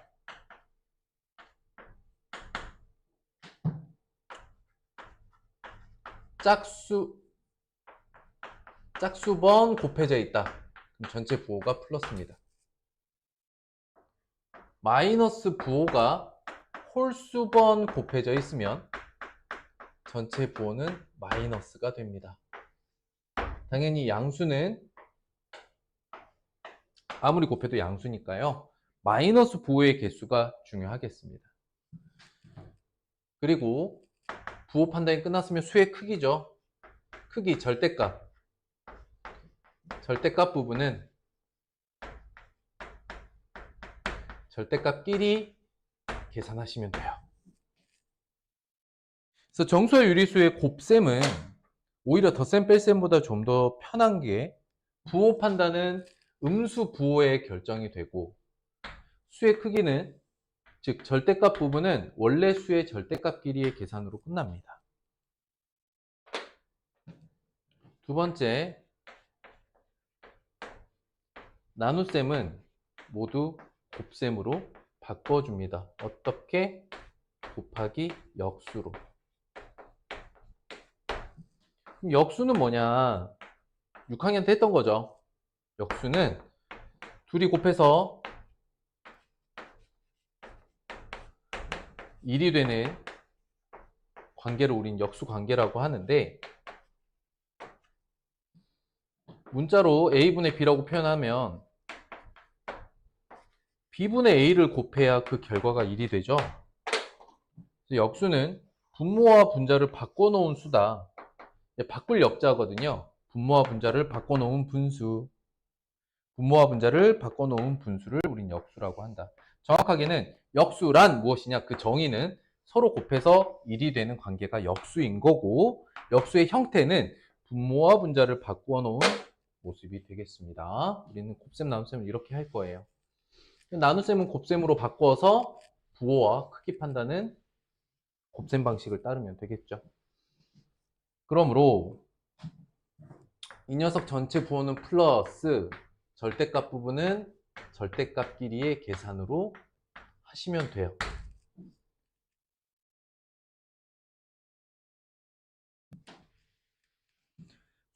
짝수번 곱해져 있다. 그럼 전체 부호가 플러스입니다. 마이너스 부호가 홀수번 곱해져 있으면 전체 부호는 마이너스가 됩니다. 당연히 양수는 아무리 곱해도 양수니까요. 마이너스 부호의 개수가 중요하겠습니다. 그리고 부호 판단이 끝났으면 수의 크기죠. 크기, 절대값 부분은 절대값끼리 계산하시면 돼요. 그래서 정수와 유리수의 곱셈은 오히려 덧셈 뺄셈보다 좀 더 편한 게 부호 판단은 음수 부호에 결정이 되고, 수의 크기는, 즉 절대값 부분은 원래 수의 절대값끼리의 계산으로 끝납니다. 두 번째, 나눗셈은 모두 곱셈으로 바꿔줍니다. 어떻게? 곱하기 역수로. 그럼 역수는 뭐냐? 6학년 때 했던 거죠. 역수는 둘이 곱해서 1이 되는 관계를 우린 역수 관계라고 하는데, 문자로 a분의 b라고 표현하면 b분의 a를 곱해야 그 결과가 1이 되죠. 역수는 분모와 분자를 바꿔놓은 수다. 바꿀 역자거든요. 분모와 분자를 바꿔놓은 분수. 분모와 분자를 바꿔놓은 분수를 우린 역수라고 한다. 정확하게는 역수란 무엇이냐? 그 정의는 서로 곱해서 1이 되는 관계가 역수인 거고, 역수의 형태는 분모와 분자를 바꾸어 놓은 모습이 되겠습니다. 우리는 곱셈, 나눗셈을 이렇게 할 거예요. 나눗셈은 곱셈으로 바꿔서 부호와 크기 판단은 곱셈 방식을 따르면 되겠죠. 그러므로 이 녀석 전체 부호는 플러스, 절대값 부분은 절대값끼리의 계산으로 하시면 돼요.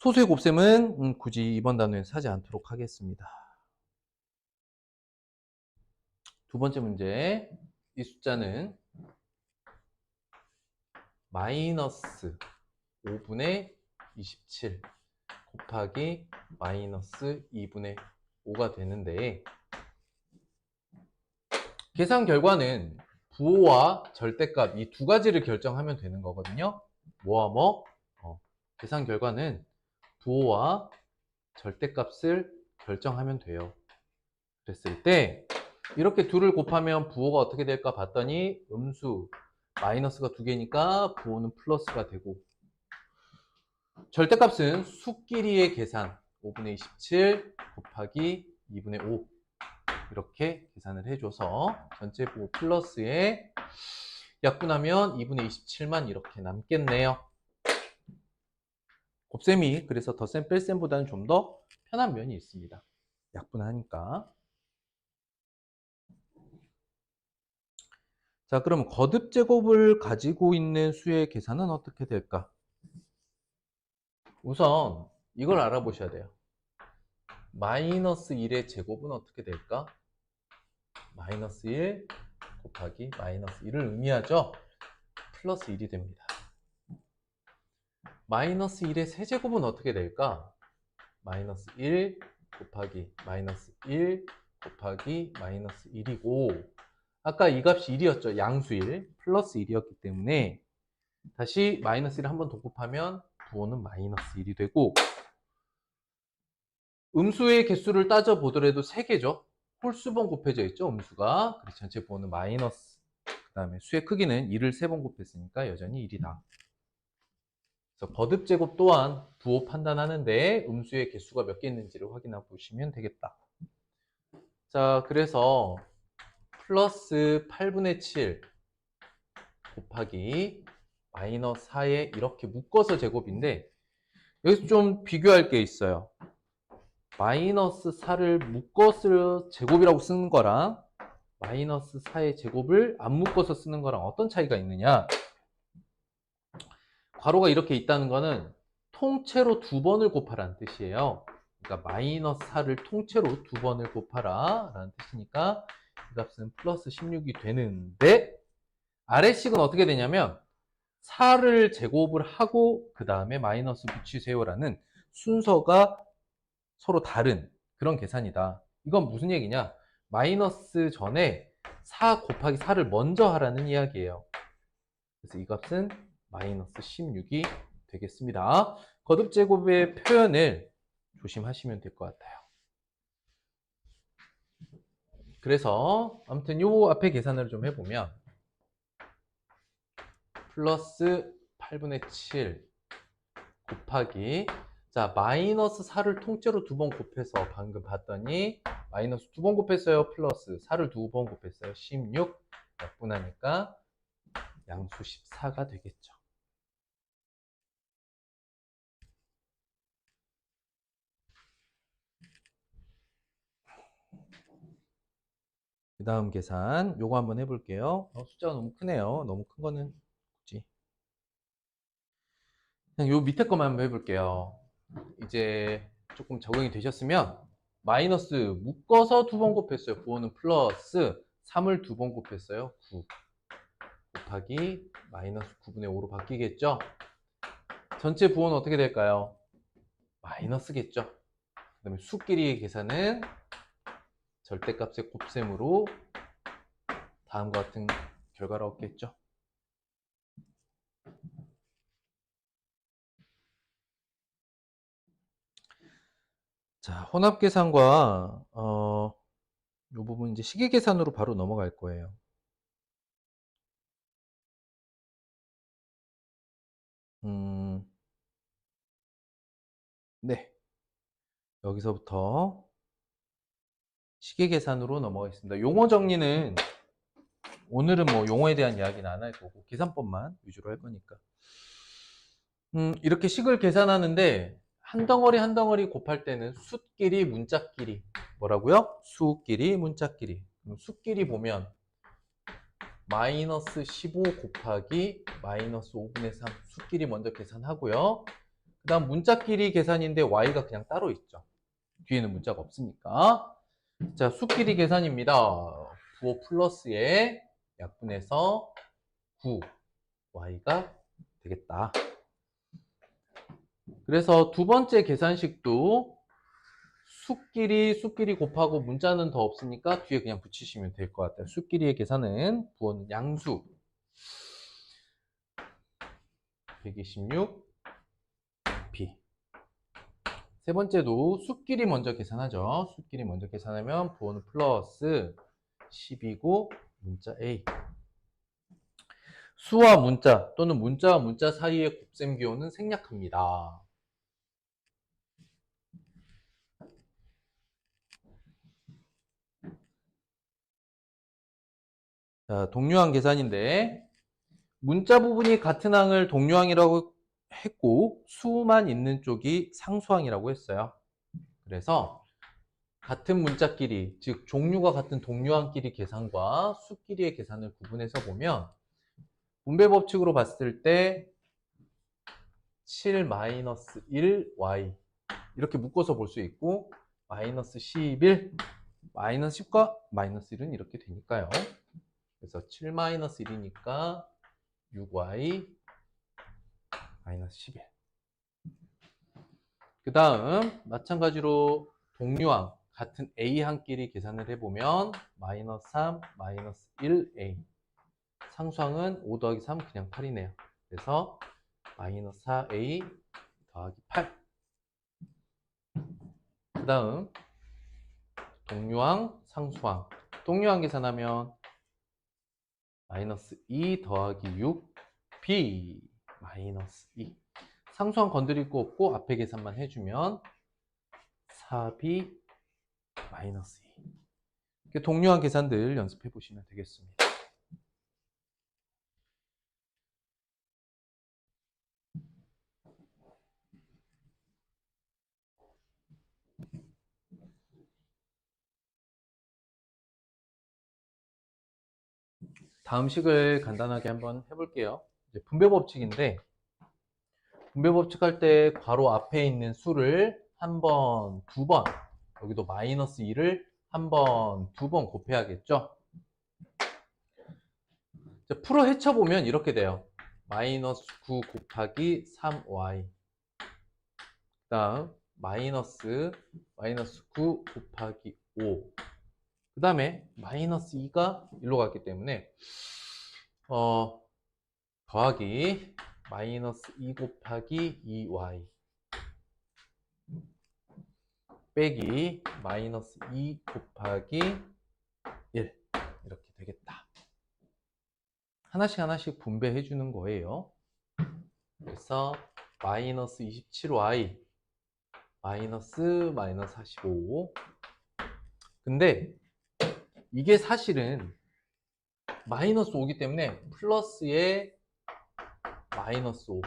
소수의 곱셈은 굳이 이번 단원에서 하지 않도록 하겠습니다. 두 번째 문제. 이 숫자는 마이너스 5분의 27 곱하기 마이너스 2분의 5가 되는데, 계산 결과는 부호와 절대값 이 두 가지를 결정하면 되는 거거든요. 뭐와 뭐? 계산 결과는 부호와 절대값을 결정하면 돼요. 그랬을 때 이렇게 둘을 곱하면 부호가 어떻게 될까 봤더니 음수 마이너스가 두 개니까 부호는 플러스가 되고, 절대값은 수끼리의 계산 5분의 27 곱하기 2분의 5 이렇게 계산을 해줘서 전체 부호 플러스에 약분하면 2분의 27만 이렇게 남겠네요. 곱셈이 그래서 덧셈 뺄셈보다는 좀 더 편한 면이 있습니다. 약분하니까. 자, 그럼 거듭 제곱을 가지고 있는 수의 계산은 어떻게 될까? 우선 이걸 알아보셔야 돼요. 마이너스 1의 제곱은 어떻게 될까? 마이너스 1 곱하기 마이너스 1을 의미하죠? 플러스 1이 됩니다. 마이너스 1의 세제곱은 어떻게 될까? 마이너스 1 곱하기 마이너스 1 곱하기 마이너스 1이고, 아까 이 값이 1이었죠. 양수 1 플러스 1이었기 때문에 다시 마이너스 1을 한 번 더 곱하면 부호는 마이너스 1이 되고, 음수의 개수를 따져보더라도 3개죠. 홀수번 곱해져 있죠, 음수가. 그래서 전체 부호는 마이너스, 그 다음에 수의 크기는 1을 3번 곱했으니까 여전히 1이다. 그래서 거듭 제곱 또한 부호 판단하는데 음수의 개수가 몇 개 있는지를 확인해 보시면 되겠다. 자, 그래서 플러스 8분의 7 곱하기 마이너스 4에 이렇게 묶어서 제곱인데, 여기서 좀 비교할 게 있어요. 마이너스 4를 묶어서 제곱이라고 쓰는 거랑 마이너스 4의 제곱을 안 묶어서 쓰는 거랑 어떤 차이가 있느냐? 괄호가 이렇게 있다는 거는 통째로 두 번을 곱하라는 뜻이에요. 그러니까 마이너스 4를 통째로 두 번을 곱하라 라는 뜻이니까 이 값은 플러스 16이 되는데, 아래식은 어떻게 되냐면 4를 제곱을 하고 그 다음에 마이너스 붙이세요라는 순서가 서로 다른 그런 계산이다. 이건 무슨 얘기냐? 마이너스 전에 4 곱하기 4를 먼저 하라는 이야기예요. 그래서 이 값은 마이너스 16이 되겠습니다. 거듭제곱의 표현을 조심하시면 될 것 같아요. 그래서 아무튼 요 앞에 계산을 좀 해보면 플러스 8분의 7 곱하기, 자, 마이너스 4를 통째로 두 번 곱해서 방금 봤더니 마이너스 두 번 곱했어요. 플러스 4를 두 번 곱했어요. 16 약분하니까 양수 14가 되겠죠. 그 다음 계산 요거 한번 해볼게요. 숫자가 너무 크네요. 너무 큰 거는 굳이 그냥 요 밑에 것만 한번 해볼게요. 이제 조금 적응이 되셨으면 마이너스 묶어서 두 번 곱했어요. 부호는 플러스 3을 두 번 곱했어요. 9 곱하기 마이너스 9분의 5로 바뀌겠죠. 전체 부호는 어떻게 될까요? 마이너스겠죠. 그 다음에 수끼리의 계산은 절대값의 곱셈으로 다음과 같은 결과를 얻겠죠. 자, 혼합 계산과 이 부분 이제 식의 계산으로 바로 넘어갈 거예요. 네, 여기서부터 식의 계산으로 넘어가겠습니다. 용어 정리는 오늘은 뭐 용어에 대한 이야기는 안 할 거고 계산법만 위주로 할 거니까. 이렇게 식을 계산하는데 한 덩어리 한 덩어리 곱할 때는 숫끼리 문자끼리, 뭐라고요? 수끼리 문자끼리. 숫끼리 보면 마이너스 15 곱하기 마이너스 5분의 3 숫끼리 먼저 계산하고요. 그 다음 문자끼리 계산인데 y가 그냥 따로 있죠. 뒤에는 문자가 없으니까. 자, 숫끼리 계산입니다. 95 플러스의 약분해서 9y가 되겠다. 그래서 두 번째 계산식도 수끼리 곱하고 문자는 더 없으니까 뒤에 그냥 붙이시면 될 것 같아요. 수끼리의 계산은 부호는 양수 126 b. 세 번째도 수끼리 먼저 계산하죠. 수끼리 먼저 계산하면 부호는 플러스 10이고 문자 a. 수와 문자 또는 문자와 문자 사이의 곱셈 기호는 생략합니다. 자, 동류항 계산인데 문자 부분이 같은 항을 동류항이라고 했고 수만 있는 쪽이 상수항이라고 했어요. 그래서 같은 문자끼리, 즉 종류가 같은 동류항끼리 계산과 수끼리의 계산을 구분해서 보면 분배 법칙으로 봤을 때 7-1y 이렇게 묶어서 볼 수 있고 마이너스 11, 마이너스 10과 마이너스 1은 이렇게 되니까요. 그래서 7-1이니까 6y 마이너스 11. 그 다음 마찬가지로 동류항 같은 A항끼리 계산을 해보면 마이너스 3, 마이너스 1A. 상수항은 5 더하기 3 그냥 8이네요. 그래서 마이너스 4A 더하기 8. 그 다음 동류항, 상수항. 동류항 계산하면 마이너스 2 더하기 6B 마이너스 2. 상수항 건드릴 거 없고 앞에 계산만 해주면 4B 마이너스 2. 이렇게 동류항 계산들 연습해 보시면 되겠습니다. 다음 식을 간단하게 한번 해볼게요. 이제 분배 법칙인데 분배 법칙 할 때 괄호 앞에 있는 수를 한 번, 두 번, 여기도 마이너스 2를 한 번, 두 번 곱해야겠죠? 풀어 헤쳐보면 이렇게 돼요. 마이너스 9 곱하기 3y. 그 다음 마이너스 9 곱하기 5. 그 다음에 마이너스 2가 일로 갔기 때문에 더하기 마이너스 2 곱하기 2y 빼기 마이너스 2 곱하기 1 이렇게 되겠다. 하나씩 분배해 주는 거예요. 그래서 마이너스 27y 마이너스 45. 근데 이게 사실은 마이너스 5이기 때문에 플러스에 마이너스 5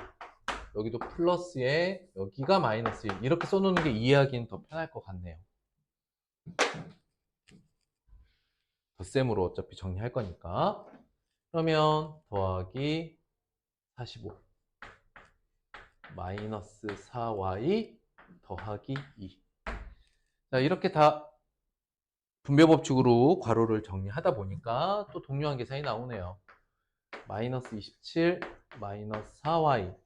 여기도 플러스에 여기가 마이너스 1 이렇게 써놓는 게 이해하기는 더 편할 것 같네요. 덧셈으로 어차피 정리할 거니까. 그러면 더하기 45 마이너스 4y 더하기 2. 자, 이렇게 다 분배 법칙으로 괄호를 정리하다 보니까 또 동류항 계산이 나오네요. 마이너스 27 마이너스 4y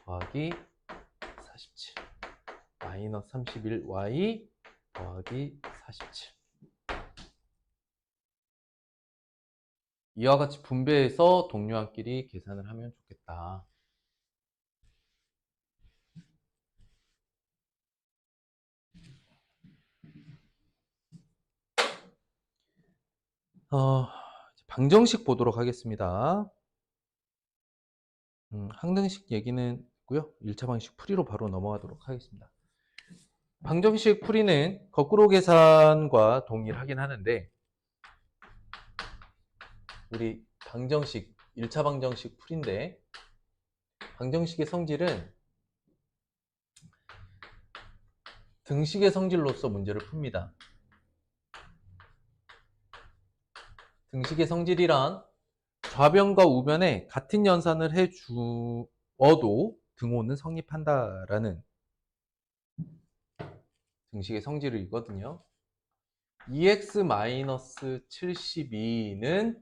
더하기 47 마이너스 31y 더하기 47. 이와 같이 분배해서 동류항끼리 계산을 하면 좋겠다. 방정식 보도록 하겠습니다. 항등식 얘기는 있고요. 1차 방식 풀이로 바로 넘어가도록 하겠습니다. 방정식 풀이는 거꾸로 계산과 동일하긴 하는데 우리 방정식 1차 방정식 풀인데 방정식의 성질은 등식의 성질로서 문제를 풉니다. 등식의 성질이란 좌변과 우변에 같은 연산을 해주어도 등호는 성립한다라는 등식의 성질을 이거든요. 2x-72는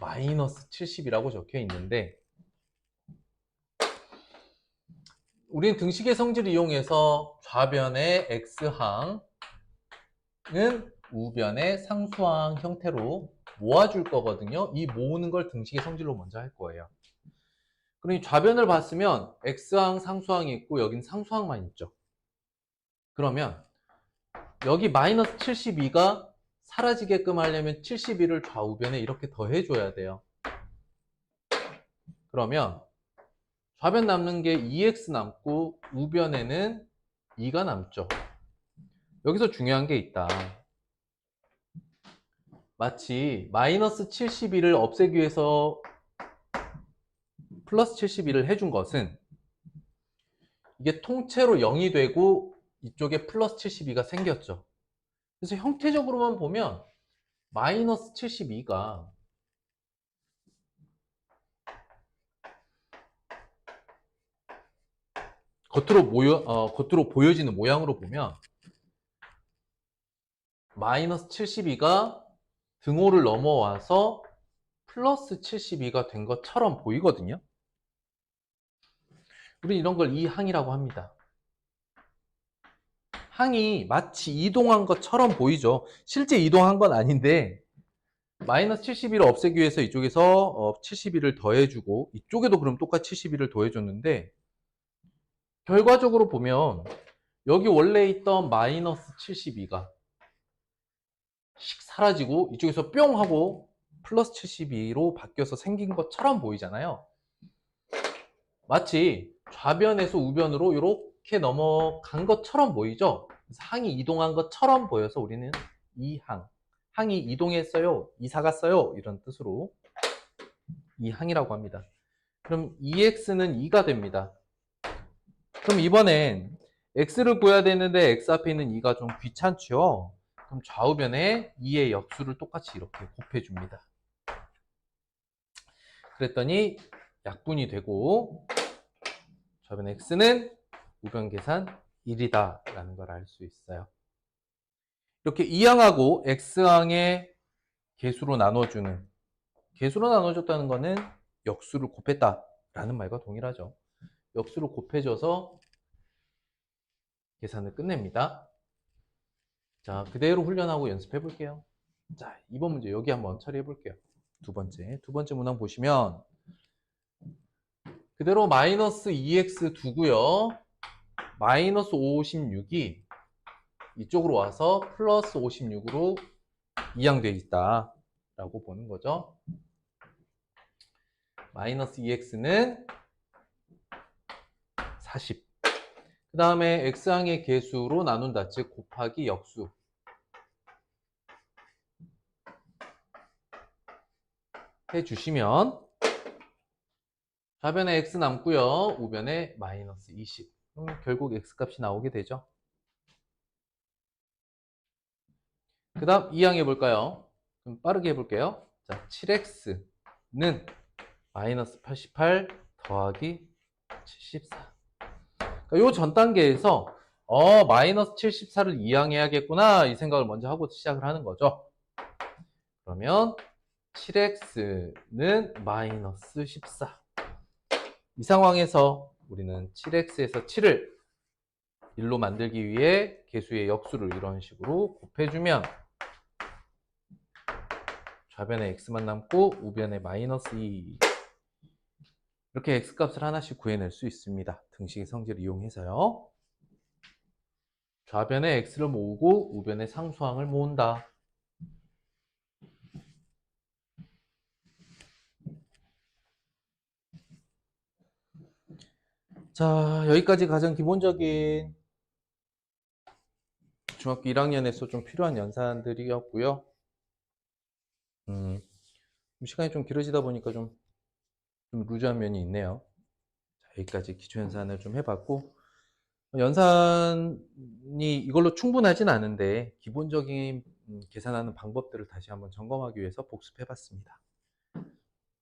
마이너스 70이라고 적혀 있는데, 우린 등식의 성질을 이용해서 좌변의 x항은 우변의 상수항 형태로 모아줄 거거든요. 이 모으는 걸 등식의 성질로 먼저 할 거예요. 그러니 좌변을 봤으면 x항, 상수항이 있고 여긴 상수항만 있죠. 그러면 여기 마이너스 72가 사라지게끔 하려면 72를 좌우변에 이렇게 더해줘야 돼요. 그러면 좌변 남는 게 2x 남고 우변에는 2가 남죠. 여기서 중요한 게 있다. 마치 마이너스 72를 없애기 위해서 플러스 72를 해준 것은 이게 통째로 0이 되고 이쪽에 플러스 72가 생겼죠. 그래서 형태적으로만 보면 마이너스 72가 겉으로 보여지는 모양으로 보면 마이너스 72가 등호를 넘어와서 플러스 72가 된 것처럼 보이거든요. 우리 이런 걸 이 항이라고 합니다. 항이 마치 이동한 것처럼 보이죠. 실제 이동한 건 아닌데 마이너스 71을 없애기 위해서 이쪽에서 71을 더해주고 이쪽에도 그럼 똑같이 71을 더해줬는데 결과적으로 보면 여기 원래 있던 마이너스 72가 사라지고 이쪽에서 뿅 하고 플러스 72로 바뀌어서 생긴 것처럼 보이잖아요. 마치 좌변에서 우변으로 이렇게 넘어간 것처럼 보이죠. 그래서 항이 이동한 것처럼 보여서 우리는 이 항이 이동했어요, 이사 갔어요, 이런 뜻으로 이 항이라고 합니다. 그럼 2x는 2가 됩니다. 그럼 이번엔 x를 구해야 되는데 x 앞에 있는 2가 좀 귀찮죠. 그럼 좌우변에 2의 역수를 똑같이 이렇게 곱해줍니다. 그랬더니 약분이 되고 좌변 x는 우변 계산 1이다 라는 걸 알 수 있어요. 이렇게 2항하고 x항의 개수로 나눠줬다는 거는 역수를 곱했다 라는 말과 동일하죠. 역수를 곱해줘서 계산을 끝냅니다. 자, 그대로 훈련하고 연습해 볼게요. 자, 이번 문제 여기 한번 처리해 볼게요. 두 번째 문항 보시면 그대로 마이너스 2x 두고요. 마이너스 56이 이쪽으로 와서 플러스 56으로 이항되어 있다 라고 보는 거죠. 마이너스 2x는 40. 그 다음에 x항의 개수로 나눈다, 즉 곱하기 역수. 해주시면 좌변에 x 남고요, 우변에 마이너스 20. 그럼 결국 x값이 나오게 되죠. 그 다음 2항 해볼까요? 그럼 빠르게 해볼게요. 자, 7x는 마이너스 88 더하기 74. 이 전 단계에서 마이너스 74를 2항 해야겠구나 이 생각을 먼저 하고 시작을 하는 거죠. 그러면 7x는 마이너스 14. 이 상황에서 우리는 7x에서 7을 1로 만들기 위해 개수의 역수를 이런 식으로 곱해주면 좌변에 x만 남고 우변에 마이너스 2. 이렇게 x값을 하나씩 구해낼 수 있습니다. 등식의 성질을 이용해서요. 좌변에 x를 모으고 우변에 상수항을 모은다. 자, 여기까지 가장 기본적인 중학교 1학년에서 좀 필요한 연산들이었고요. 시간이 좀 길어지다 보니까 좀 루즈한 면이 있네요. 자, 여기까지 기초연산을 좀 해봤고, 연산이 이걸로 충분하진 않은데 기본적인 계산하는 방법들을 다시 한번 점검하기 위해서 복습해봤습니다.